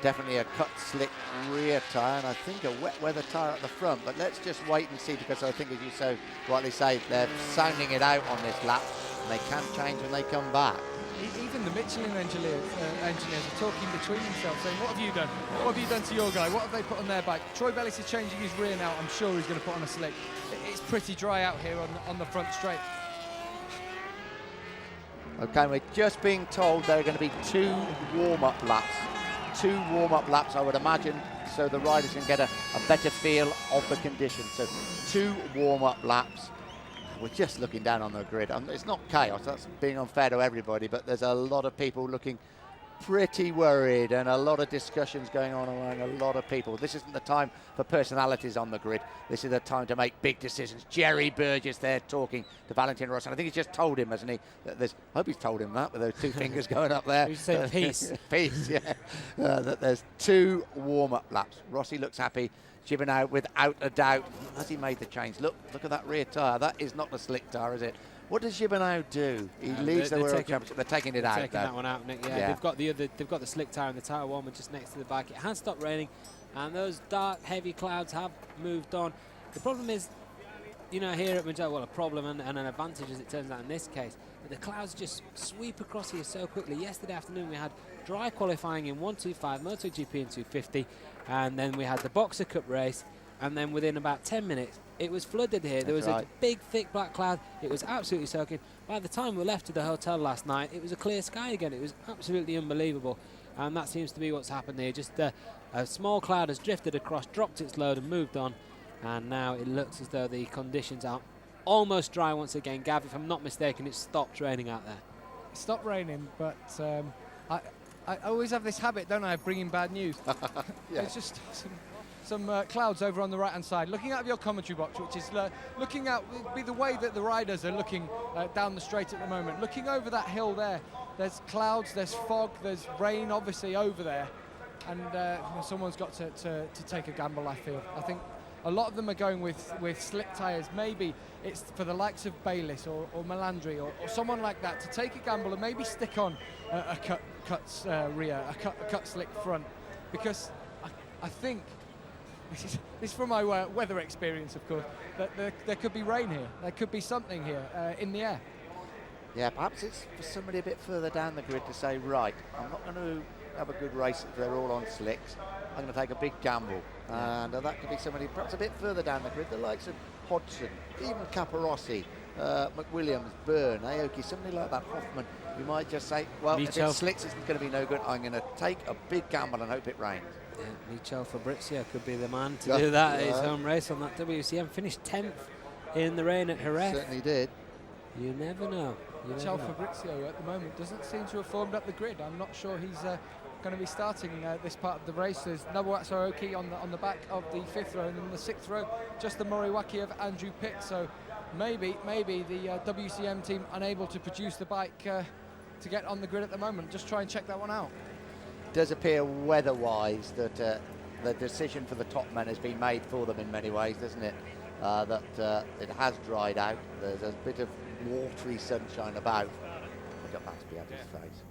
definitely a cut slick rear tyre, and I think a wet weather tyre at the front. But let's just wait and see, because I think, as you so rightly say, they're sounding it out on this lap, and they can change when they come back. even the Michelin engineers are talking between themselves, saying, what have you done? What have you done to your guy? What have they put on their bike? Troy Bellis is changing his rear now. I'm sure he's going to put on a slick. It's pretty dry out here on the front straight. Okay, we're just being told there are going to be 2 warm-up laps. 2 warm-up laps, I would imagine, so the riders can get a better feel of the conditions. So 2 warm-up laps. We're just looking down on the grid. It's not chaos, that's being unfair to everybody, but there's a lot of people looking pretty worried and a lot of discussions going on among a lot of people. This isn't the time for personalities on the grid. This is the time to make big decisions. Jerry Burgess there talking to Valentino Rossi. And I think he's just told him, hasn't he? That I hope he's told him that with those 2 fingers going up there. You said peace. Peace, yeah. That there's 2 warm-up laps. Rossi looks happy. Gibernau, without a doubt, has he made the change? Look at that rear tyre. That is not the slick tyre, is it? What does Gibernau do? He leads the World Championship. They're taking it out. Taking that one out, Nick. Yeah, they've got the slick tyre and the tyre warmer just next to the bike. It has stopped raining, and those dark, heavy clouds have moved on. The problem is, you know, here at Mugello, well, a problem and an advantage as it turns out in this case, but the clouds just sweep across here so quickly. Yesterday afternoon we had dry qualifying in 125, MotoGP in 250, and then we had the Boxer Cup race, and then within about 10 minutes it was flooded here. There was a big, thick black cloud. It was absolutely soaking. By the time we left to the hotel last night, it was a clear sky again. It was absolutely unbelievable, and that seems to be what's happened here. Just a small cloud has drifted across, dropped its load and moved on, and now it looks as though the conditions are almost dry once again. Gav, if I'm not mistaken, it stopped raining out there. It stopped raining, but I always have this habit, don't I, of bringing bad news. Yeah. It's just some clouds over on the right-hand side. Looking out of your commentary box, which is looking out, be the way that the riders are looking down the straight at the moment. Looking over that hill there, there's clouds, there's fog, there's rain obviously over there, and someone's got to take a gamble, I feel. I think a lot of them are going with slick tyres. Maybe it's for the likes of Bayliss or Melandri or someone like that to take a gamble and maybe stick on a cut rear, a cut slick front, because I think, this is from my weather experience, of course, that there could be rain here. There could be something here in the air. Yeah, perhaps it's for somebody a bit further down the grid to say, right, I'm not going to have a good race if they're all on slicks. I'm going to take a big gamble. And that could be somebody perhaps a bit further down the grid, the likes of Hodgson, even Caparossi, McWilliams, Byrne, Aoki, somebody like that, Hoffman. You might just say, well, if it slicks, it's going to be no good. I'm going to take a big gamble and hope it rains. Yeah, Michel Fabrizio could be the man to do that at his home race on that WCM. Finished 10th in the rain at Jerez. Certainly did. You never know. Michel Fabrizio at the moment doesn't seem to have formed up the grid. I'm not sure he's going to be starting this part of the race. There's Nobuatsu Aoki on the back of the 5th row, and in the 6th row, just the Moriwaki of Andrew Pitt. So maybe the WCM team unable to produce the bike to get on the grid at the moment. Just try and check that one out. Does appear weather-wise that the decision for the top men has been made for them in many ways, doesn't it? That it has dried out. There's a bit of watery sunshine about. Look at Max Piazzi's face.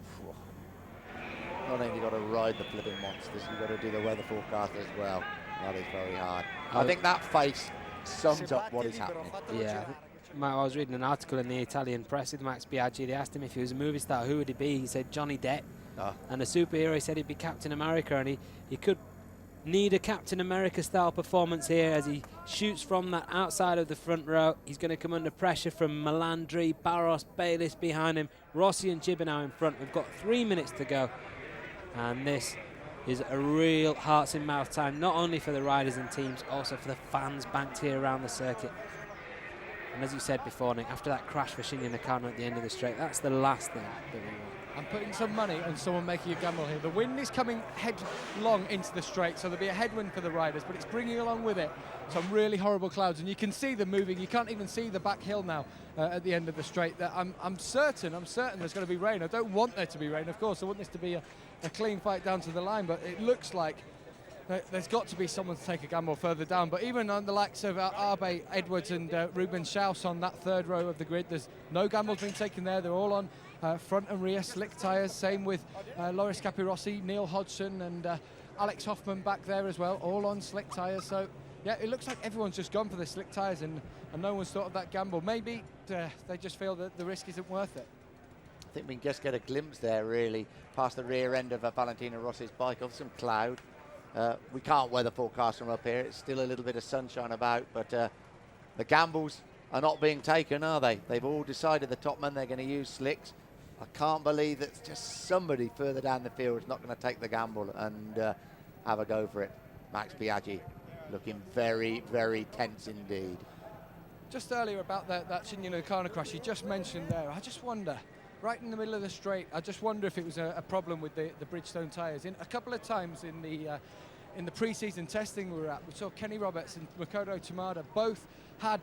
Not only got to ride the flipping monsters, you've got to do the weather forecast as well. That is very hard. I think that face sums up what is happening. Yeah. I was reading an article in the Italian press with Max Biaggi. They asked him if he was a movie star, who would he be? He said Johnny Depp. And a superhero, he said he'd be Captain America, and he could need a Captain America style performance here as he shoots from that outside of the front row. He's going to come under pressure from Melandri, Barros, Bayliss behind him, Rossi and Gibernau in front. We've got 3 minutes to go, and this is a real hearts in mouth time, not only for the riders and teams, also for the fans banked here around the circuit. And as you said before, Nick, after that crash for Shinya Nakano at the end of the straight, that's the last thing that we want. I'm putting some money on someone making a gamble here. The wind is coming headlong into the straight, so there'll be a headwind for the riders, but it's bringing along with it some really horrible clouds, and you can see them moving. You can't even see the back hill now at the end of the straight. I'm certain there's going to be rain. I don't want there to be rain, of course. I want this to be a clean fight down to the line, but it looks like there's got to be someone to take a gamble further down. But even on the likes of Arbe, Edwards and Ruben Schaus on that 3rd row of the grid, there's no gambles being taken there. They're all on front and rear slick tyres. Same with Loris Capirossi, Neil Hodgson and Alex Hoffman back there as well, all on slick tyres. So yeah, it looks like everyone's just gone for the slick tyres and no one's thought of that gamble. Maybe they just feel that the risk isn't worth it. think we can just get a glimpse there, really, past the rear end of Valentino Rossi's bike of some cloud. We can't weather forecast from up here. It's still a little bit of sunshine about, but the gambles are not being taken, are they? They've all decided, the top men, they're going to use slicks. I can't believe that just somebody further down the field is not going to take the gamble and have a go for it. Max Biaggi looking very, very tense indeed. Just earlier about that Shinya Nakano crash you just mentioned there, I just wonder, right in the middle of the straight, I just wonder if it was a problem with the Bridgestone tyres. A couple of times in the pre-season testing we were at, we saw Kenny Roberts and Makoto Tamada both had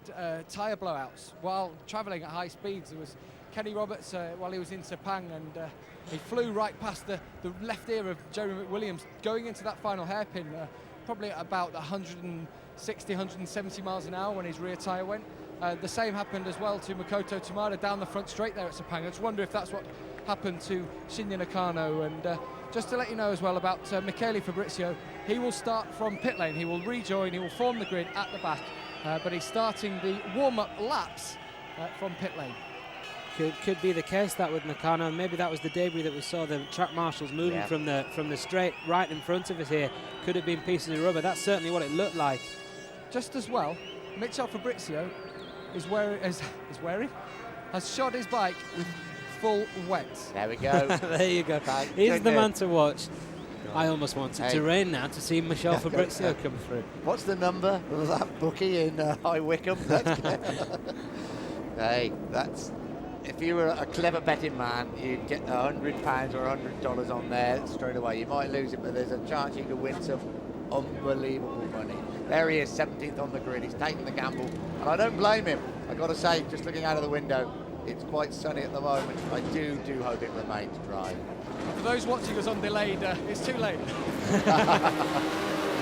tyre blowouts while travelling at high speeds. There was Kenny Roberts while he was in Sepang, and he flew right past the left ear of Jeremy McWilliams going into that final hairpin, probably at about 160, 170 miles an hour when his rear tyre went. The same happened as well to Makoto Tamada down the front straight there at Sepang. I just wonder if that's what happened to Shinya Nakano. And just to let you know as well about Michele Fabrizio, he will start from pit lane. He will rejoin, he will form the grid at the back, but he's starting the warm-up laps from pit lane. Could be the case that with Nakano, and maybe that was the debris that we saw the track marshals moving from the straight right in front of us here. Could have been pieces of rubber. That's certainly what it looked like. Just as well, Michele Fabrizio has shod his bike with full wets. There we go. There you go. He's the man to watch. I almost wanted to rain now to see Michele Fabrizio come through. What's the number of that bookie in High Wycombe? Hey, that's... If you were a clever betting man, you'd get £100 or $100 on there straight away. You might lose it, but there's a chance you could win some unbelievable money. There he is, 17th on the grid. He's taking the gamble, and I don't blame him. I've got to say, just looking out of the window, it's quite sunny at the moment. I do hope it remains dry. For those watching us on delayed, it's too late.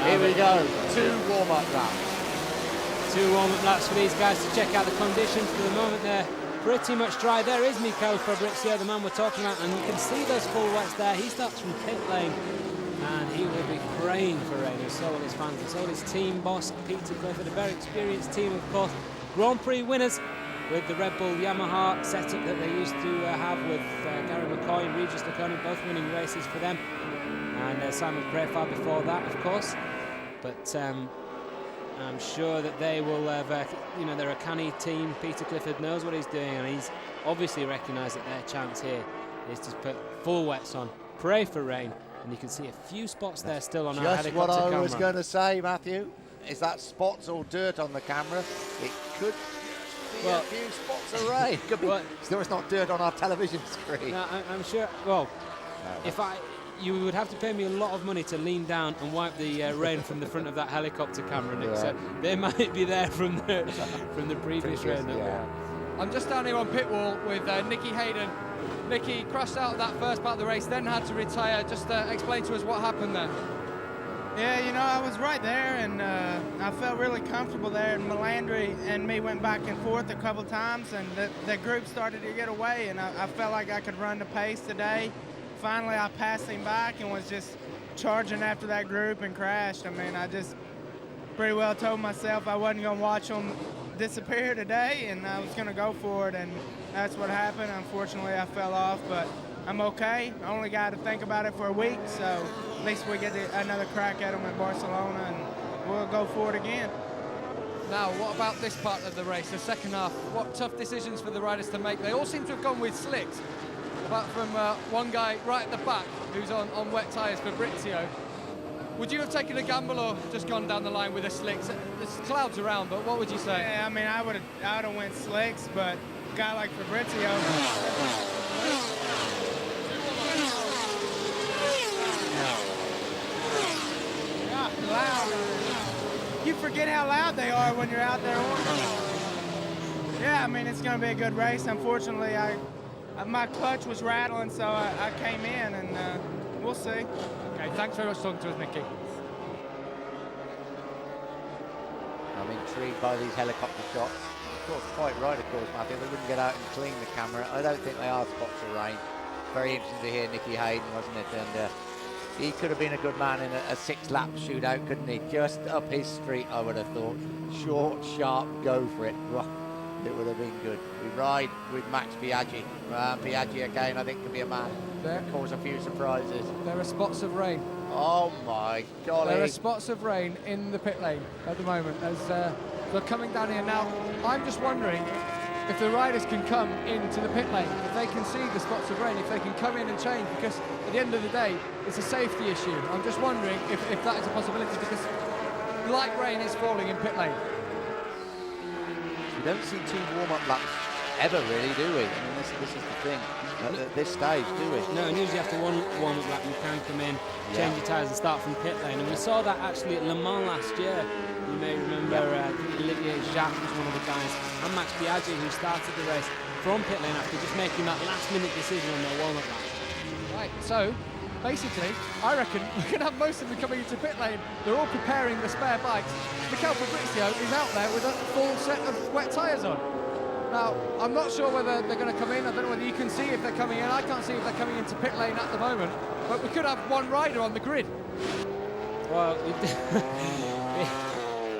Here we go, 2 warm-up laps. 2 warm-up laps for these guys to check out the conditions. For the moment, they're pretty much dry. There is Michele Fabrizio, the man we're talking about, and you can see those full wets there. He starts from pit lane, and he will be praying for rain, and so will his fans, and so will his team boss, Peter Clifford, a very experienced team, of course. Grand Prix winners with the Red Bull Yamaha setup that they used to have with Gary McCoy and Regis Laconi, both winning races for them, and Simon Prefar before that, of course. But I'm sure that they will have, they're a canny team. Peter Clifford knows what he's doing, and he's obviously recognised that their chance here is to put full wets on, pray for rain, and you can see a few spots there still on our helicopter camera. Just what I was going to say, Matthew, is that spots or dirt on the camera. It could be a few spots of rain. Could be. Still, it's not dirt on our television screen. No, I'm sure. Well, you would have to pay me a lot of money to lean down and wipe the rain from the front of that helicopter camera, Nick. So they might be there from the previous rain. I'm just down here on pit wall with Nicky Hayden. Nicky crashed out of that first part of the race, then had to retire. Just explain to us what happened then. Yeah, I was right there, and I felt really comfortable there. And Melandri and me went back and forth a couple times, and the group started to get away, and I felt like I could run the pace today. Finally, I passed him back and was just charging after that group and crashed. I mean, I just pretty well told myself I wasn't going to watch them disappear today, and I was going to go for it, and that's what happened. Unfortunately, I fell off, but I'm okay. I only got to think about it for a week, so at least we get another crack at them in Barcelona, and we'll go for it again. Now, what about this part of the race, the second half? What tough decisions for the riders to make? They all seem to have gone with slicks, apart from one guy right at the back who's on wet tyres, Fabrizio. Would you have taken a gamble or just gone down the line with the slicks? There's clouds around, but what would you say? Yeah, I mean, I would have went slicks, but a guy like Fabrizio. Loud. You forget how loud they are when you're out there. Yeah, I mean, it's going to be a good race. Unfortunately, my clutch was rattling, so I came in, and we'll see. Okay, thanks very much for talking to us, Nicky. I'm intrigued by these helicopter shots. Of course, quite right, of course, Matthew. They wouldn't get out and clean the camera. I don't think they are spots of rain. Very interesting to hear Nicky Hayden, wasn't it? And he could have been a good man in a 6-lap shootout, couldn't he? Just up his street, I would have thought. Short, sharp, go for it. it would have been good. We ride with Max Biaggi. Biaggi again, I think, could be a man. Cause a few surprises. There are spots of rain. Oh my golly. There are spots of rain in the pit lane at the moment as they're coming down here. Now, I'm just wondering if the riders can come into the pit lane, if they can see the spots of rain, if they can come in and change, because at the end of the day, it's a safety issue. I'm just wondering if that is a possibility, because light rain is falling in pit lane. We don't see 2 warm-up laps ever, really, do we? I mean, this is the thing at this stage, do we? No, and usually after one warm-up lap, you can come in, change your tyres and start from pit lane. And we saw that actually at Le Mans last year. You may remember Olivier Jacques was one of the guys, and Max Biaggi, who started the race from pit lane after just making that last-minute decision on their warm-up lap. Right, so basically, I reckon we're going to have most of them coming into pit lane. They're all preparing the spare bikes. Mikel Fabrizio is out there with a full set of wet tyres on. Now, I'm not sure whether they're going to come in. I don't know whether you can see if they're coming in. I can't see if they're coming into pit lane at the moment. But we could have one rider on the grid. Well,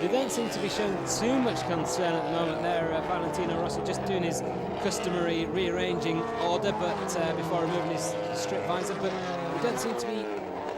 they don't seem to be showing too much concern at the moment there. Valentino Rossi just doing his customary rearranging order, but before removing his strip visor. But we don't seem to be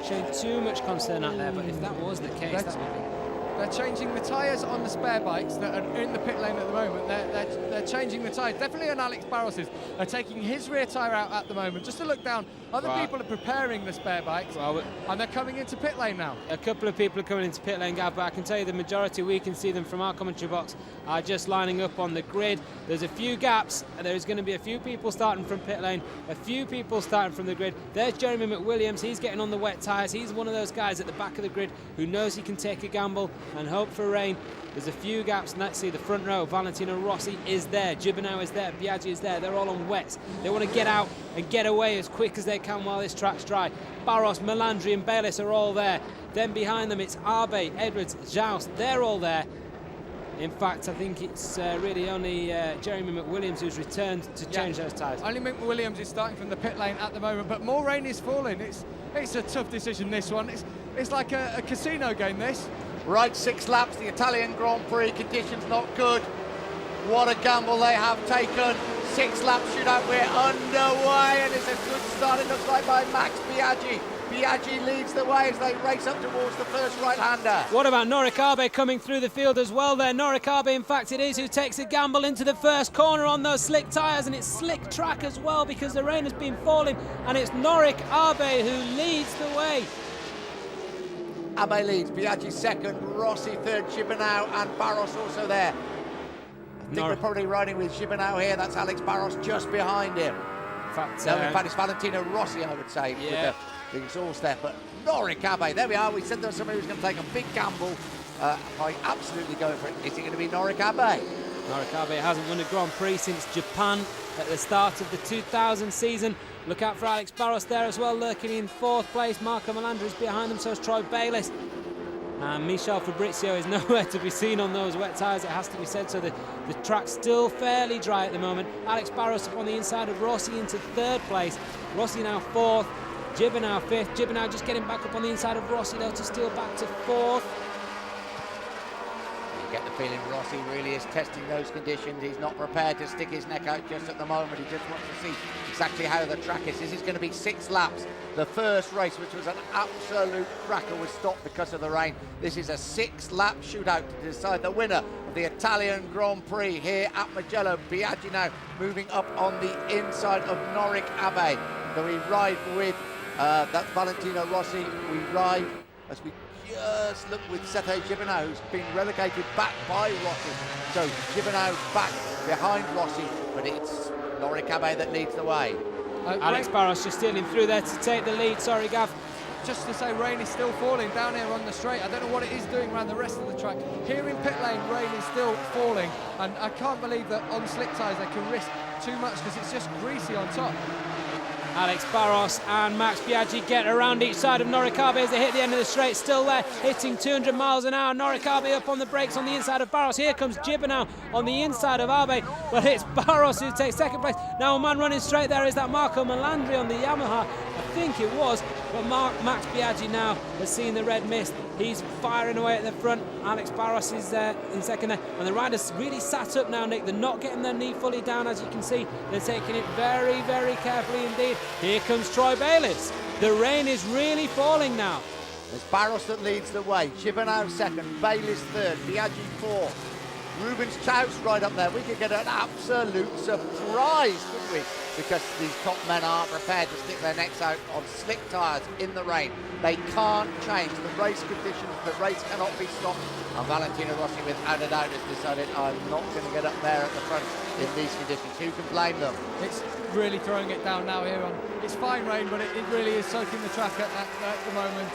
showing too much concern out there. But if that was the case, that would be. They're changing the tyres on the spare bikes that are in the pit lane at the moment. They're changing the tyres. Definitely on Alex Barros's. They're taking his rear tyre out at the moment. Just to look down, other people are preparing the spare bikes, and they're coming into pit lane now. A couple of people are coming into pit lane, Gav, but I can tell you the majority, we can see them from our commentary box, are just lining up on the grid. There's a few gaps, and there's going to be a few people starting from pit lane, a few people starting from the grid. There's Jeremy McWilliams. He's getting on the wet tyres. He's one of those guys at the back of the grid who knows he can take a gamble and hope for rain. There's a few gaps, and let's see the front row. Valentino Rossi is there, Gibernau is there, Biaggi is there. They're all on wets. They want to get out and get away as quick as they can while this track's dry. Barros, Melandri and Bayliss are all there. Then behind them it's Arbe, Edwards, Joust. They're all there. In fact, I think it's really only Jeremy McWilliams who's returned to change those tyres. Only McWilliams is starting from the pit lane at the moment, but more rain is falling. It's a tough decision, this one. It's like a casino game, this. Right, 6 laps, the Italian Grand Prix, conditions not good. What a gamble they have taken. 6 lap shootout, we're underway, and it's a good start, it looks like, by Max Biaggi. Biaggi leads the way as they race up towards the first right-hander. What about Norick Arbe coming through the field as well there? Norick Arbe, in fact, it is who takes a gamble into the first corner on those slick tyres, and it's slick track as well because the rain has been falling, and it's Norick Arbe who leads the way. Abe leads, Biaggi second, Rossi third, Gibernau and Barros also there. I think we're probably riding with Gibernau here. That's Alex Barros just behind him. In fact, it's Valentino Rossi, I would say, with the exhaust there. But Norick Abe, there we are. We said there was somebody who's going to take a big gamble by absolutely going for it. Is it going to be Norick Abe? Norick Abe hasn't won a Grand Prix since Japan at the start of the 2000 season. Look out for Alex Barros there as well, lurking in 4th place. Marco Melandri is behind them, so is Troy Bayliss. And Michel Fabrizio is nowhere to be seen on those wet tyres, it has to be said, so the track's still fairly dry at the moment. Alex Barros up on the inside of Rossi into 3rd place. Rossi now 4th, Gibernau 5th. Gibernau just getting back up on the inside of Rossi though to steal back to 4th. Get the feeling Rossi really is testing those conditions. He's not prepared to stick his neck out just at the moment. He just wants to see exactly how the track is. This is going to be 6 laps. The first race, which was an absolute cracker, was stopped because of the rain. This is a 6-lap shootout to decide the winner of the Italian Grand Prix here at Mugello. Biaggi now moving up on the inside of Norick Abe. So we ride with that's Valentino Rossi. We ride as we just look with Sete Gibernau, who's been relegated back by Rossi. So Gibernau back behind Rossi, but it's Norick Abe that leads the way. Alex Barros just stealing through there to take the lead. Sorry, Gav. Just to say, rain is still falling down here on the straight. I don't know what it is doing around the rest of the track. Here in pit lane, rain is still falling, and I can't believe that on slick tyres they can risk too much because it's just greasy on top. Alex Barros and Max Biaggi get around each side of Norick Abe as they hit the end of the straight, still there, hitting 200 miles an hour. Norick Abe up on the brakes on the inside of Barros. Here comes Gibernau on the inside of Abe, but it's Barros who takes 2nd place. Now a man running straight there is that Marco Melandri on the Yamaha. I think it was. But Max Biaggi now has seen the red mist. He's firing away at the front. Alex Barros is in second there. And the riders really sat up now, Nick. They're not getting their knee fully down, as you can see. They're taking it very, very carefully indeed. Here comes Troy Bayliss. The rain is really falling now. It's Barros that leads the way. Gibernau second, Bayliss third, Biaggi fourth. Rubens Chouse right up there. We could get an absolute surprise, couldn't we? Because these top men aren't prepared to stick their necks out on slick tyres in the rain. They can't change the race conditions. The race cannot be stopped. And Valentino Rossi, without a doubt, has decided, I'm not going to get up there at the front in these conditions. Who can blame them? It's really throwing it down now here on. It's fine rain, but it really is soaking the track at the moment.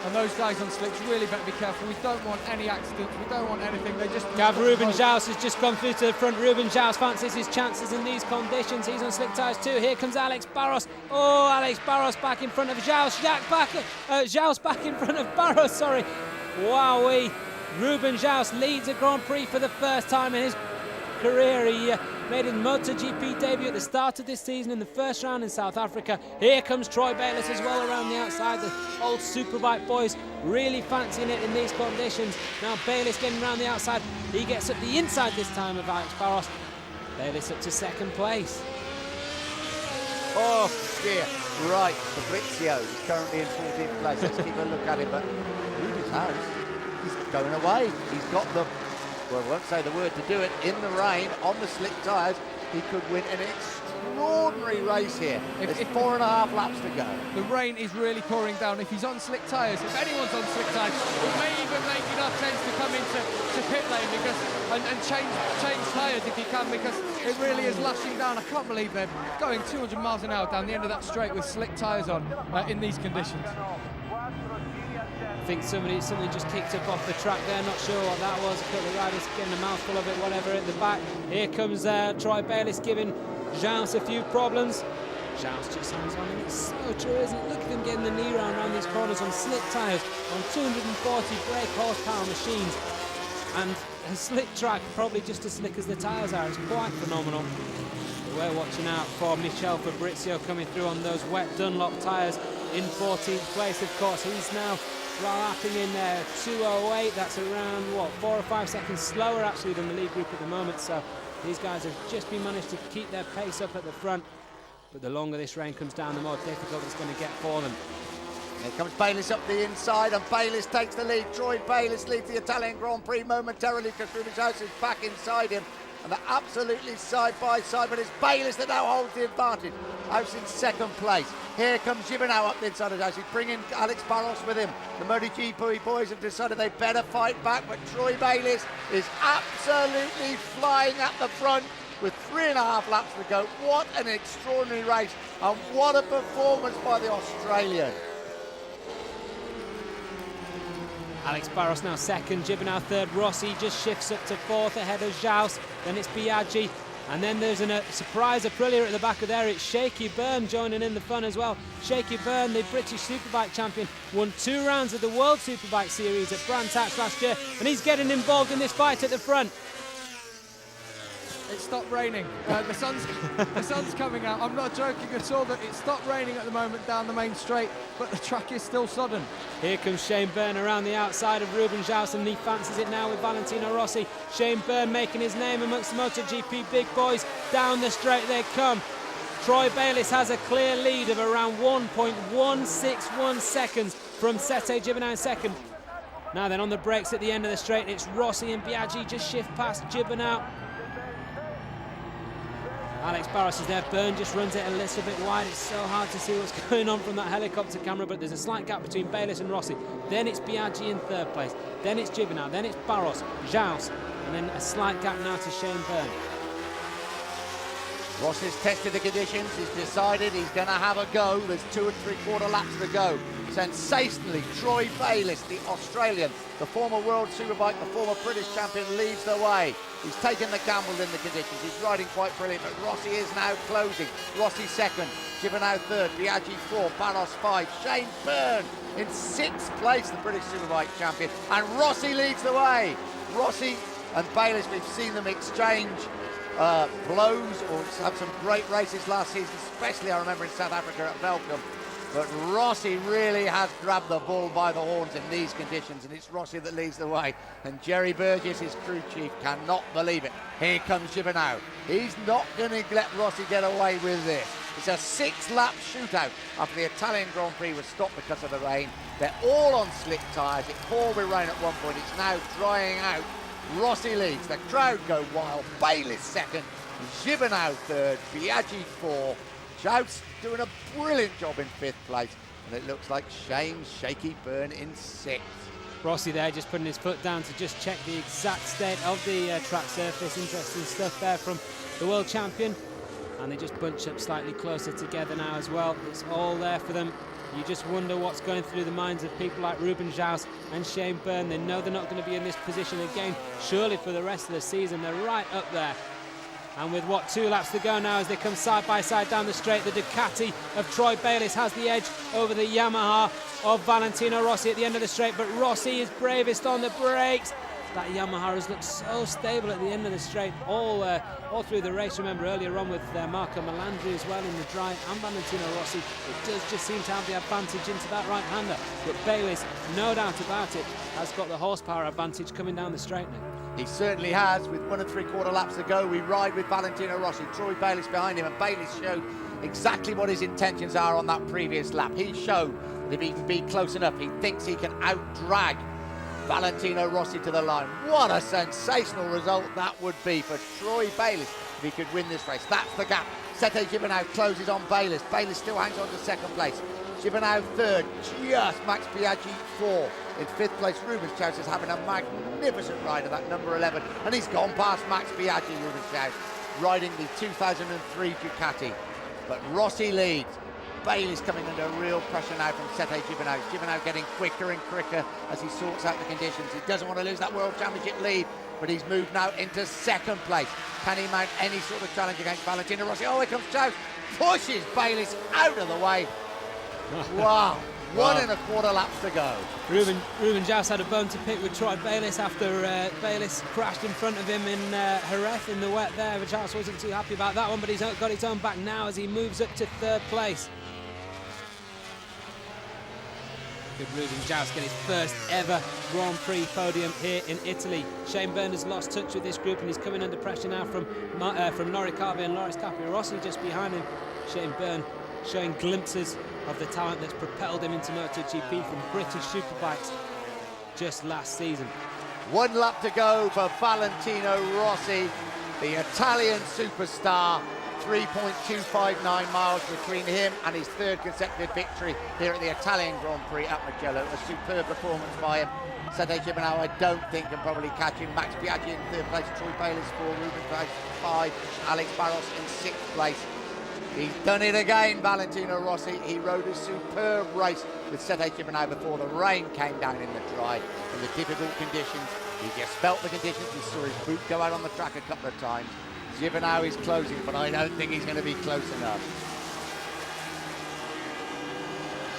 And those guys on slicks really better be careful. We don't want any accidents. We don't want anything. They just... Ruben Joust has just gone through to the front. Ruben Joust fancies his chances in these conditions. He's on slick tyres too. Here comes Alex Barros. Oh, Alex Barros back in front of Joust. Joust back in front of Barros, sorry. Wowee. Ruben Joust leads a Grand Prix for the first time in his career. He made his MotoGP debut at the start of this season in the first round in South Africa. Here comes Troy Bayliss as well around the outside. The old Superbike boys really fancying it in these conditions. Now Bayliss getting around the outside. He gets up the inside this time of Alex Barros. Bayliss up to second place. Oh dear, right, Fabrizio is currently in 14th place. Let's keep a look at him, but Rubens House, he's going away. He's got the, well, I won't say the word to do it, in the rain, on the slick tyres. He could win an extraordinary race here. There's 4.5 laps to go. The rain is really pouring down. If he's on slick tyres, if anyone's on slick tyres, it may even make enough sense to come into pit lane because and change tyres if he can, because it really is lashing down. I can't believe they're going 200 miles an hour down the end of that straight with slick tyres on in these conditions. I think something just kicked up off the track there, not sure what that was. A couple of riders getting a mouthful of it, whatever, at the back. Here comes Troy Bayliss giving Joust a few problems. Joust just hangs on, and it's so true, isn't it? Look at them getting the knee round around these corners on slick tyres, on 240 brake horsepower machines. And a slick track, probably just as slick as the tyres are. It's quite phenomenal. We're watching out for Michel Fabrizio coming through on those wet Dunlop tyres in 14th place, of course. He's now lapping in there 2:08. That's around, what, 4 or 5 seconds slower actually than the lead group at the moment. So these guys have just been managed to keep their pace up at the front. But the longer this rain comes down, the more difficult it's going to get for them. Here comes Bayliss up the inside, and Bayliss takes the lead. Troy Bayliss leads the Italian Grand Prix momentarily because Rubens House is back inside him. And they're absolutely side by side, but it's Bayliss that now holds the advantage. House in second place. Here comes Gibernau up the inside of House. He's bringing Alex Barros with him. The MotoGP boys have decided they better fight back, but Troy Bayliss is absolutely flying at the front with 3.5 laps to go. What an extraordinary race, and what a performance by the Australian. Alex Barros now second, Gibernau third, Rossi just shifts up to fourth ahead of Joust, then it's Biaggi, and then there's a surprise Aprilia at the back of there. It's Shaky Byrne joining in the fun as well. Shaky Byrne, the British Superbike champion, won 2 rounds of the World Superbike Series at Brantax last year, and he's getting involved in this fight at the front. It stopped raining. The sun's coming out. I'm not joking at all that it stopped raining at the moment down the main straight, but the track is still sodden. Here comes Shane Byrne around the outside of Ruben Joust, and he fancies it now with Valentino Rossi. Shane Byrne making his name amongst the MotoGP big boys. Down the straight they come. Troy Bayliss has a clear lead of around 1.161 seconds from Sete Gibernau in second. Now then, on the brakes at the end of the straight, it's Rossi and Biaggi just shift past Gibernau. Alex Barros is there. Byrne just runs it a little bit wide. It's so hard to see what's going on from that helicopter camera, but there's a slight gap between Bayliss and Rossi. Then it's Biaggi in third place. Then it's Gibernau. Then it's Barros, Joust, and then a slight gap now to Shane Byrne. Ross has tested the conditions. He's decided he's going to have a go. There's 2 3/4 laps to go. Sensationally, Troy Bayliss, the Australian, the former World Superbike, the former British champion, leads the way. He's taken the gamble in the conditions. He's riding quite brilliant, but Rossi is now closing. Rossi second, Gibernau third, Biaggi 4, Barros 5, Shane Byrne in 6th place, the British Superbike champion, and Rossi leads the way. Rossi and Bayliss, we've seen them exchange blows or have some great races last season, especially I remember in South Africa at Velcom. But Rossi really has grabbed the bull by the horns in these conditions, and it's Rossi that leads the way. And Jerry Burgess, his crew chief, cannot believe it. Here comes Gibernau. He's not going to let Rossi get away with this. It's a 6-lap shootout after the Italian Grand Prix was stopped because of the rain. They're all on slick tyres. It poured with rain at one point. It's now drying out. Rossi leads. The crowd go wild. Bayliss second. Gibernau third. Biaggi fourth. Shout's doing a brilliant job in 5th place. And it looks like Shane's shaky burn in 6th. Rossi there just putting his foot down to just check the exact state of the track surface. Interesting stuff there from the world champion. And they just bunch up slightly closer together now as well. It's all there for them. You just wonder what's going through the minds of people like Ruben Jaus and Shane Byrne. They know they're not going to be in this position again, surely for the rest of the season. They're right up there. And with, 2 laps to go now as they come side by side down the straight, the Ducati of Troy Bayliss has the edge over the Yamaha of Valentino Rossi at the end of the straight, but Rossi is bravest on the brakes. That Yamaha has looked so stable at the end of the straight all through the race. Remember earlier on with Marco Melandri as well in the dry, and Valentino Rossi, it does just seem to have the advantage into that right-hander. But Bayliss, no doubt about it, has got the horsepower advantage coming down the straight now. He certainly has. With 1 3/4 laps to go, we ride with Valentino Rossi. Troy Bayliss behind him, and Bayliss showed exactly what his intentions are on that previous lap. He showed that if he can be close enough, he thinks he can out-drag Valentino Rossi to the line. What a sensational result that would be for Troy Bayliss if he could win this race. That's the gap. Sete Gibernau closes on Bayliss. Bayliss still hangs on to 2nd place. Gibernau 3rd, just Max Biaggi 4th. In 5th place, Ruben Jaus is having a magnificent ride of that number 11, and he's gone past Max Biaggi, Ruben Jaus, riding the 2003 Ducati. But Rossi leads. Bayliss coming under real pressure now from Sete Gibernau. Gibernau getting quicker and quicker as he sorts out the conditions. He doesn't want to lose that World Championship lead, but he's moved now into 2nd place. Can he mount any sort of challenge against Valentino Rossi? Oh, here comes Jaus. Pushes Bayliss out of the way. Wow. 1 1/4 laps to go. Ruben Jaus had a bone to pick with Troy Bayliss after Bayliss crashed in front of him in Jerez in the wet there. Jaus wasn't too happy about that one, but he's got his own back now as he moves up to 3rd place. Could Ruben Jaus get his first ever Grand Prix podium here in Italy? Shane Byrne has lost touch with this group and he's coming under pressure now from Nori Carvi and Loris Capirossi just behind him. Shane Byrne showing glimpses of the talent that's propelled him into MotoGP from British Superbikes just last season. 1 lap to go for Valentino Rossi, the Italian superstar. 3.259 miles between him and his 3rd consecutive victory here at the Italian Grand Prix at Mugello. A superb performance by him. Sete Gibernau, I don't think, can probably catch him. Max Biaggi in 3rd place, Troy Bayliss 4, Ruben Jaus 5, Alex Barros in 6th place. He's done it again, Valentino Rossi. He rode a superb race with Sete Gibernau before the rain came down in the dry and the difficult conditions. He just felt the conditions. We saw his boot go out on the track a couple of times. Gibernau is closing, but I don't think he's going to be close enough.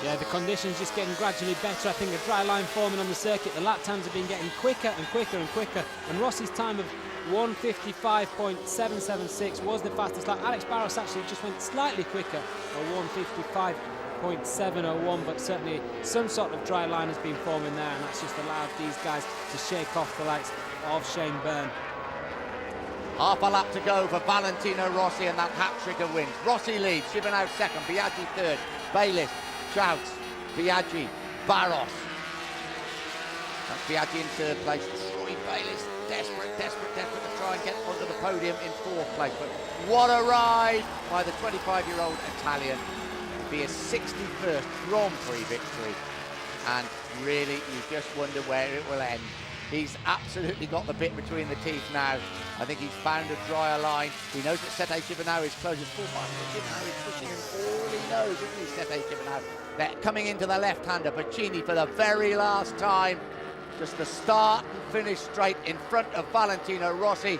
Yeah, the conditions just getting gradually better. I think a dry line forming on the circuit. The lap times have been getting quicker and quicker and quicker. And Rossi's time of 1:55.776 was the fastest lap. Alex Barros actually just went slightly quicker, or 1:55.701, but certainly some sort of dry line has been forming there, and that's just allowed these guys to shake off the likes of Shane Byrne. Half a lap to go for Valentino Rossi, and that hat-trick of wins. Rossi leads, Gibernau 2nd, Biaggi 3rd, Bayliss, Jaus, Biaggi, Barros. That's Biaggi in 3rd place. Troy Bayliss, desperate to try and get onto the podium in 4th place. But what a ride by the 25-year-old Italian. It'll be his 61st Grand Prix victory. And really, you just wonder where it will end. He's absolutely got the bit between the teeth now. I think he's found a drier line. He knows that Sete Gibernau is close as 4 miles. Gibernau is pushing him all he knows, isn't he, Sete Gibernau? They're coming into the left-hander. Pacini for the very last time. Just the start and finish straight in front of Valentino Rossi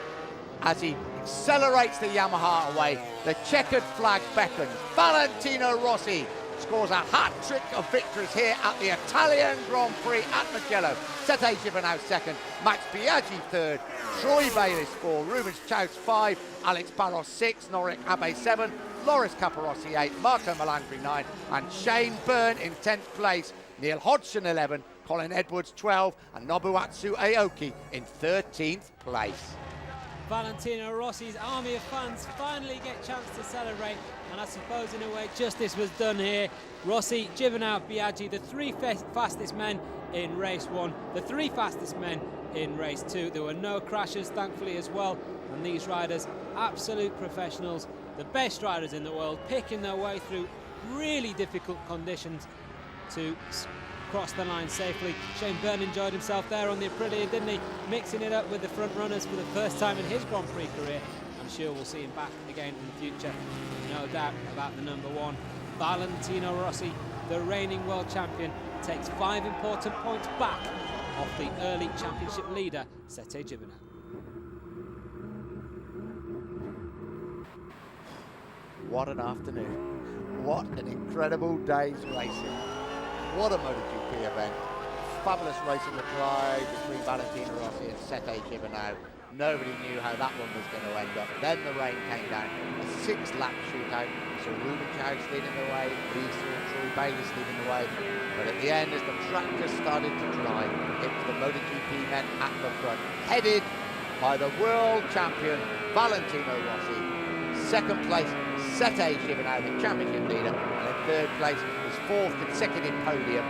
as he accelerates the Yamaha away. The checkered flag beckons. Valentino Rossi scores a hat-trick of victories here at the Italian Grand Prix at Mugello. Sete Gibernau second, Max Biaggi third, Troy Bayliss 4, Rubens Chaus 5, Alex Barros 6, Norik Abe 7, Loris Capirossi 8, Marco Melandri 9, and Shane Byrne in 10th place, Neil Hodgson 11, Colin Edwards 12, and Nobuatsu Aoki in 13th place. Valentino Rossi's army of fans finally get a chance to celebrate, and I suppose in a way justice was done here. Rossi, Gibernau, Biaggi, the three fastest men in race 1, the three fastest men in race 2. There were no crashes, thankfully, as well, and these riders, absolute professionals, the best riders in the world, picking their way through really difficult conditions to cross the line safely. Shane Byrne enjoyed himself there on the Aprilia, didn't he? Mixing it up with the front runners for the first time in his Grand Prix career. I'm sure we'll see him back again in the future. No doubt about the number 1. Valentino Rossi, the reigning world champion, takes 5 important points back off the early championship leader, Sete Gibernau. What an afternoon. What an incredible day's racing. What a MotoGP event. Fabulous racing the drive between Valentino Rossi and Sete Gibernau. Nobody knew how that one was going to end up. Then the rain came down. A 6-lap shootout. So Ruben Chaus leading the way. We saw Troy Bayliss leading the way. But at the end, as the track just started to dry, it was the MotoGP men at the front, headed by the world champion Valentino Rossi. Second place, Sete Gibernau, the championship leader. And in third place, his 4th consecutive podium,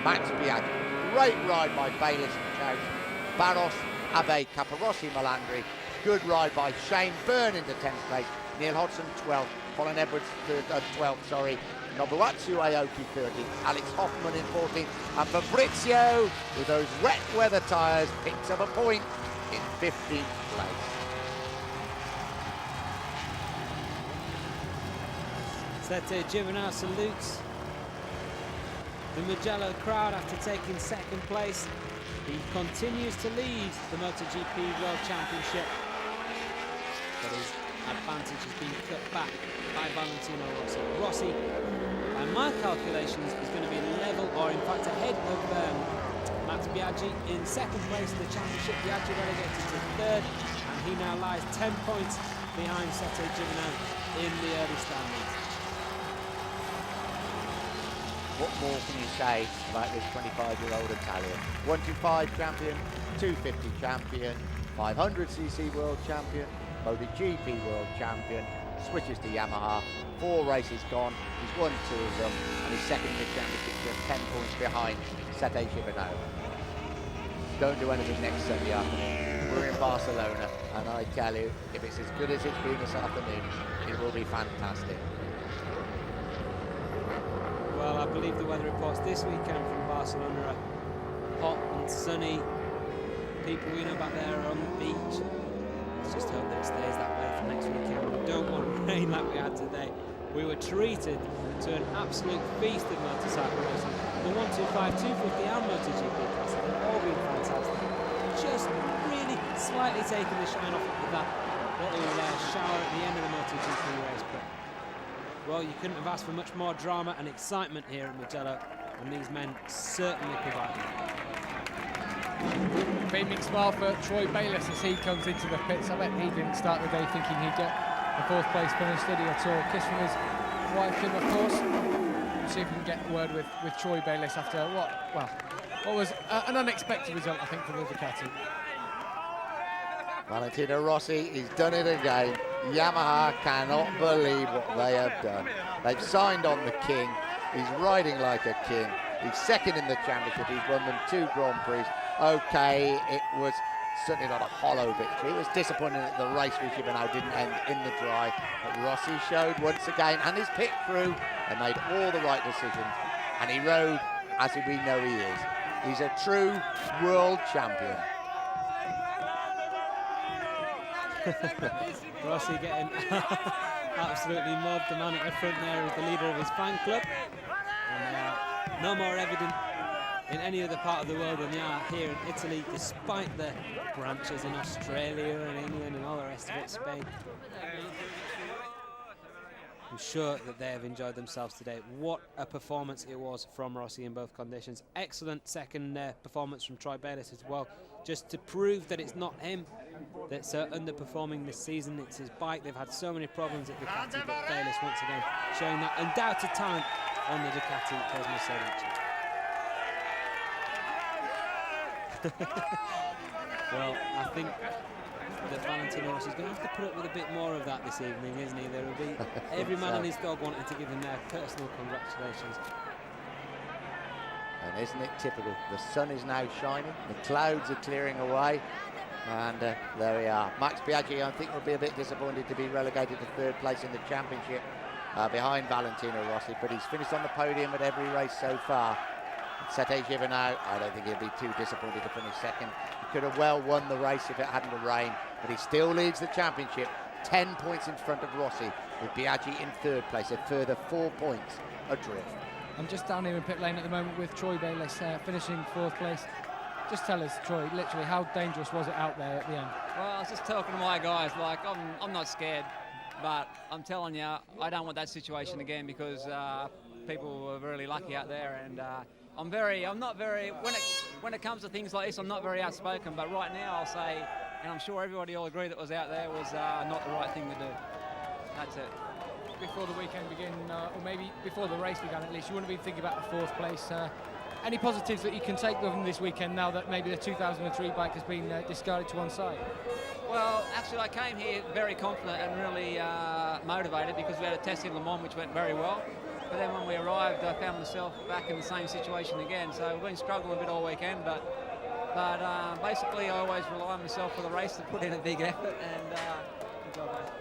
Max Biaggi. Great ride by Bayliss and Chaus. Barros, Abe, Capirossi, Melandri. Good ride by Shane Byrne into 10th place. Neil Hodgson 12th. Colin Edwards 12th, sorry. Nobuatsu Aoki 13th. Alex Hoffman in 14th. And Fabrizio, with those wet weather tyres, picks up a point in 15th place. Sete Gibernau salutes the Mugello crowd after taking 2nd place. He continues to lead the MotoGP World Championship, but his advantage has been cut back by Valentino Rossi. Rossi, by my calculations, is going to be level, or in fact ahead of Max Biaggi in 2nd place in the championship. Biaggi relegated to 3rd, and he now lies 10 points behind Sete Gibernau in the early standings. What more can you say about this 25-year-old Italian? 125 champion, 250 champion, 500cc world champion, MotoGP world champion, switches to Yamaha, 4 races gone, he's won 2 of them, and he's second in the championship, just 10 points behind Sete Gibernau. Don't do anything next Sunday afternoon. We're in Barcelona, and I tell you, if it's as good as it's been this afternoon, it will be fantastic. Well, I believe the weather reports this weekend from Barcelona are hot and sunny. People we know back there are on the beach. Let's just hope that it stays that way for next weekend. We don't want rain like we had today. We were treated to an absolute feast of motorcycle racing. The 125, 250 and MotoGP classes have all been fantastic. Just really slightly taking the shine off of that little shower at the end of the MotoGP race. But well, you couldn't have asked for much more drama and excitement here at Mugello, and these men certainly provide it. Beaming smile for Troy Bayliss as he comes into the pits. I bet he didn't start the day thinking he'd get a 4th place finish, did he, at all? Kiss from his wife, Kim, of course. We'll see if we can get a word with Troy Bayliss after what was an unexpected result, I think, for the Ducati. Valentino Rossi, he's done it again. Yamaha cannot believe what they have done. They've signed on the king. He's riding like a king. He's second in the championship. He's won them 2 Grand Prix. Okay, it was certainly not a hollow victory. It was disappointing that the race with Gibernau didn't end in the dry. But Rossi showed once again, and his pit crew, they made all the right decisions. And he rode as we know he is. He's a true world champion. Rossi getting absolutely mobbed. The man at the front there is the leader of his fan club. And no more evident in any other part of the world than they are here in Italy, despite the branches in Australia and England and all the rest of it, Spain. I'm sure that they have enjoyed themselves today. What a performance it was from Rossi in both conditions. Excellent second performance from Troy Bayliss as well, just to prove that it's not him that's underperforming this season, it's his bike. They've had so many problems at Ducati, but Bayliss once again showing that undoubted talent on the Ducati Cosmo Well, I think that Valentino Rossi is going to have to put up with a bit more of that this evening, isn't he? There will be every man and his dog wanting to give him their personal congratulations. And isn't it typical? The sun is now shining, the clouds are clearing away, and there we are. Max Biaggi, I think, will be a bit disappointed to be relegated to third place in the championship behind Valentino Rossi, but he's finished on the podium at every race so far. Sete Gibernau, I don't think he'll be too disappointed to finish second. He could have well won the race if it hadn't have rained, but he still leads the championship, 10 points in front of Rossi, with Biaggi in third place, a further 4 points adrift. I'm just down here in pit lane at the moment with Troy Bayliss finishing fourth place. Just tell us, Troy, literally, how dangerous was it out there at the end? Well, I was just talking to my guys, like, I'm not scared, but I'm telling you, I don't want that situation again, because people were really lucky out there, and I'm not very, when it comes to things like this, I'm not very outspoken, but right now I'll say, and I'm sure everybody will agree that was out there, was not the right thing to do. That's it. Before the weekend began, or maybe before the race began at least, you wouldn't be thinking about the fourth place. Any positives that you can take from this weekend now that maybe the 2003 bike has been discarded to one side? Well, actually I came here very confident and really motivated, because we had a test in Le Mans which went very well. But then when we arrived, I found myself back in the same situation again. So we've been struggling a bit all weekend, but basically I always rely on myself for the race to put in a big effort, and good job, mate.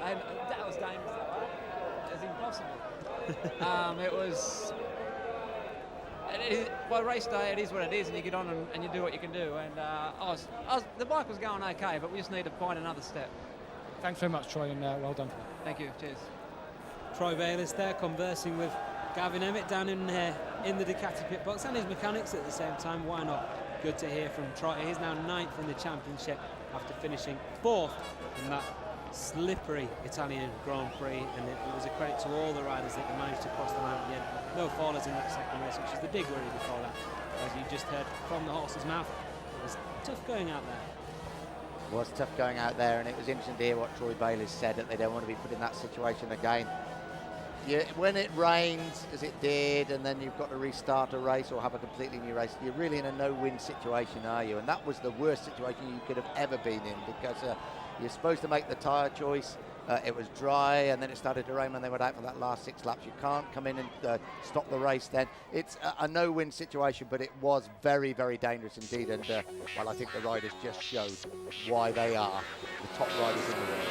And that was dangerous. It was impossible. It was. By race day, it is what it is, and you get on and you do what you can do. And the bike was going okay, but we just need to find another step. Thanks very much, Troy, and well done. Thank you. Cheers. Troy Bayliss there conversing with Gavin Emmett down in the Ducati pit box, and his mechanics at the same time. Why not? Good to hear from Troy. He's now 9th in the championship after finishing 4th in that slippery Italian Grand Prix, and it was a credit to all the riders that they managed to cross the line at the end. No fallers in that second race, which is the big worry before that. As you just heard from the horse's mouth, it was tough going out there. It was tough going out there, and it was interesting to hear what Troy Bayliss said, that they don't want to be put in that situation again. When it rains, as it did, and then you've got to restart a race or have a completely new race, you're really in a no-win situation, are you? And that was the worst situation you could have ever been in, because you're supposed to make the tyre choice. It was dry, and then it started to rain when they went out for that last 6 laps. You can't come in and stop the race then. It's a no-win situation, but it was very, very dangerous indeed. And, well, I think the riders just showed why they are the top riders in the world.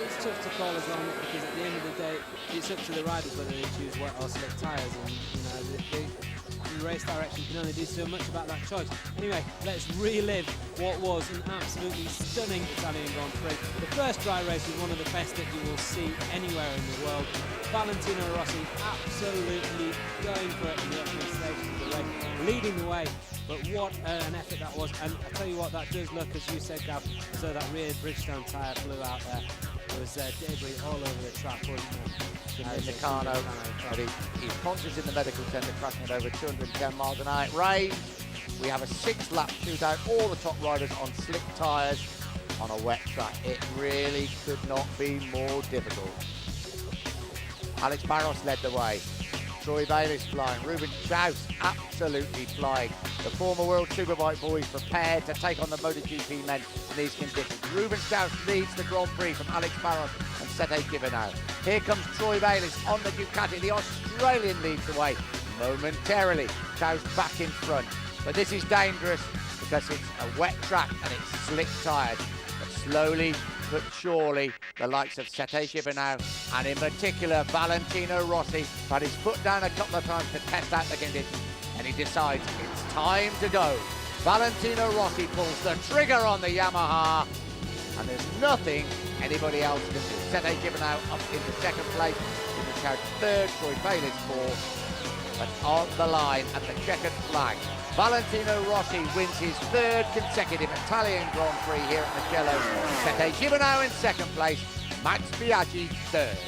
It's tough to call as well, because at the end of the day, it's up to the riders whether they choose wet or slick tyres, and the race direction can only do so much about that choice. Anyway, let's relive what was an absolutely stunning Italian Grand Prix. The first dry race was one of the best that you will see anywhere in the world. Valentino Rossi absolutely going for it in the opening stages of the race, leading the way. But what an effort that was, and I tell you what, that does look, as you said, Gav, so that rear Bridgestone tyre flew out there. There was debris all over the track, wasn't there? Nakano, but he's conscious in the medical centre, crashing at over 210 miles an hour. It rains. We have a 6-lap shootout, all the top riders on slick tyres on a wet track. It really could not be more difficult. Alex Barros led the way. Troy Bayliss flying, Ruben Schaus absolutely flying. The former World Superbike boys prepared to take on the MotoGP men in these conditions. Ruben Schaus leads the Grand Prix from Alex Barros and Sete Gibernau. Here comes Troy Bayliss on the Ducati. The Australian leads the way momentarily. Schaus back in front. But this is dangerous because it's a wet track and it's slick tyres. But slowly but surely, the likes of Sete Gibernau and in particular Valentino Rossi had his foot down a couple of times to test out the conditions, and he decides it's time to go. Valentino Rossi pulls the trigger on the Yamaha, and there's nothing anybody else can do. Sete Gibernau up into second place, Ruben Schaus third, Troy Bayliss fourth, but on the line at the checkered flag. Valentino Rossi wins his 3rd consecutive Italian Grand Prix here at Mugello. Sete Gibernau in second place, Max Biaggi third.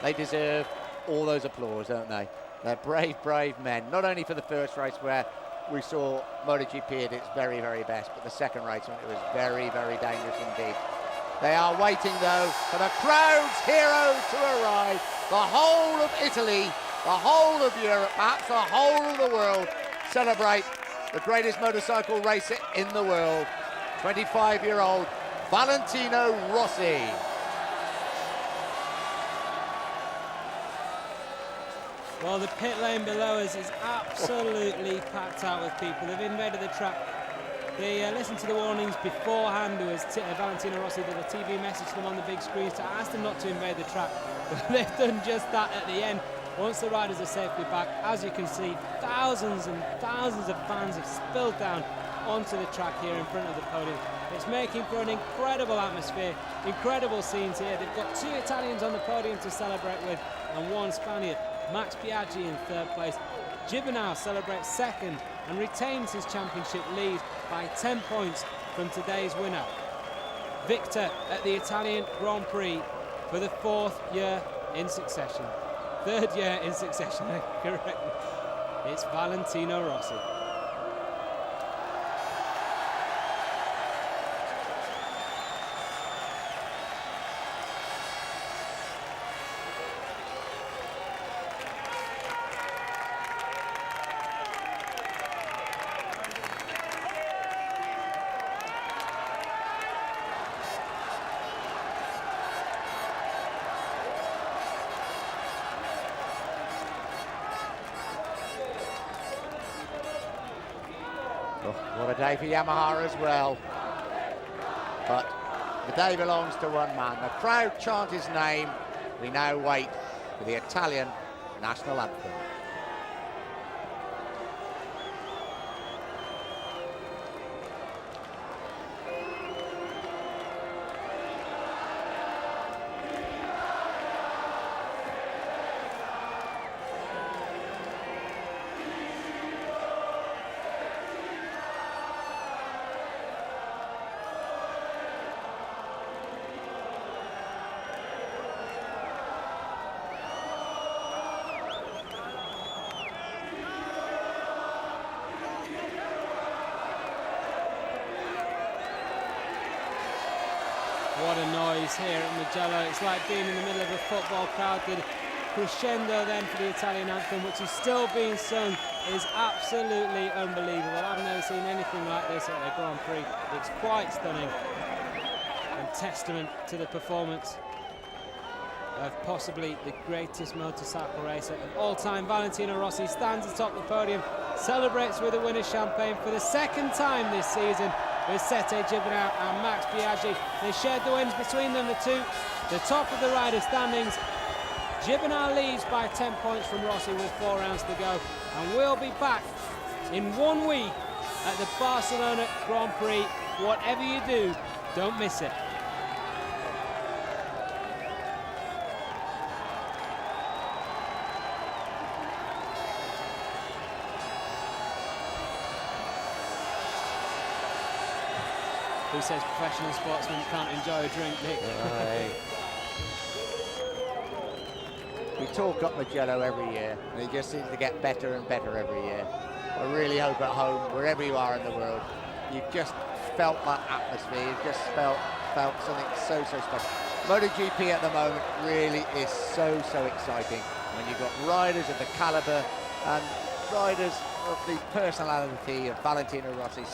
They deserve all those applause, don't they? They're brave, brave men, not only for the first race where we saw MotoGP at its very, very best, but the second race when it was very, very dangerous indeed. They are waiting, though, for the crowd's hero to arrive. The whole of Italy, the whole of Europe, perhaps the whole of the world celebrate the greatest motorcycle racer in the world, 25-year-old Valentino Rossi. Well, the pit lane below us is absolutely packed out with people. They've invaded the track. They listened to the warnings beforehand. There was Valentino Rossi did a TV message to them on the big screens to ask them not to invade the track. But they've done just that at the end. Once the riders are safely back, as you can see, thousands and thousands of fans have spilled down onto the track here in front of the podium. It's making for an incredible atmosphere, incredible scenes here. They've got 2 Italians on the podium to celebrate with and 1 Spaniard. Max Biaggi in 3rd place. Gibernau celebrates 2nd and retains his championship lead by 10 points from today's winner. Victor at the Italian Grand Prix for the 4th year in succession. 3rd year in succession, correct. It's Valentino Rossi. What a day for Yamaha as well. But the day belongs to one man. The crowd chant his name. We now wait for the Italian national anthem. What a noise here at Mugello. It's like being in the middle of a football crowd. The crescendo then for the Italian anthem, which is still being sung, is absolutely unbelievable. I've never seen anything like this at a Grand Prix. It's quite stunning and testament to the performance of possibly the greatest motorcycle racer of all time. Valentino Rossi stands atop the podium, celebrates with a winner's champagne for the 2nd time this season with Sette Gibernau and Max Biaggi. They shared the wins between them, the two. The top of the rider standings. Gibernau leads by 10 points from Rossi with 4 rounds to go. And we'll be back in 1 week at the Barcelona Grand Prix. Whatever you do, don't miss it. Who says professional sportsmen can't enjoy a drink, Nick? We talk up Mugello every year, and it just seems to get better and better every year. I really hope at home, wherever you are in the world, you've just felt that atmosphere. You've just felt something so special. MotoGP at the moment really is so exciting when you've got riders of the caliber and riders of the personality of Valentino Rossi.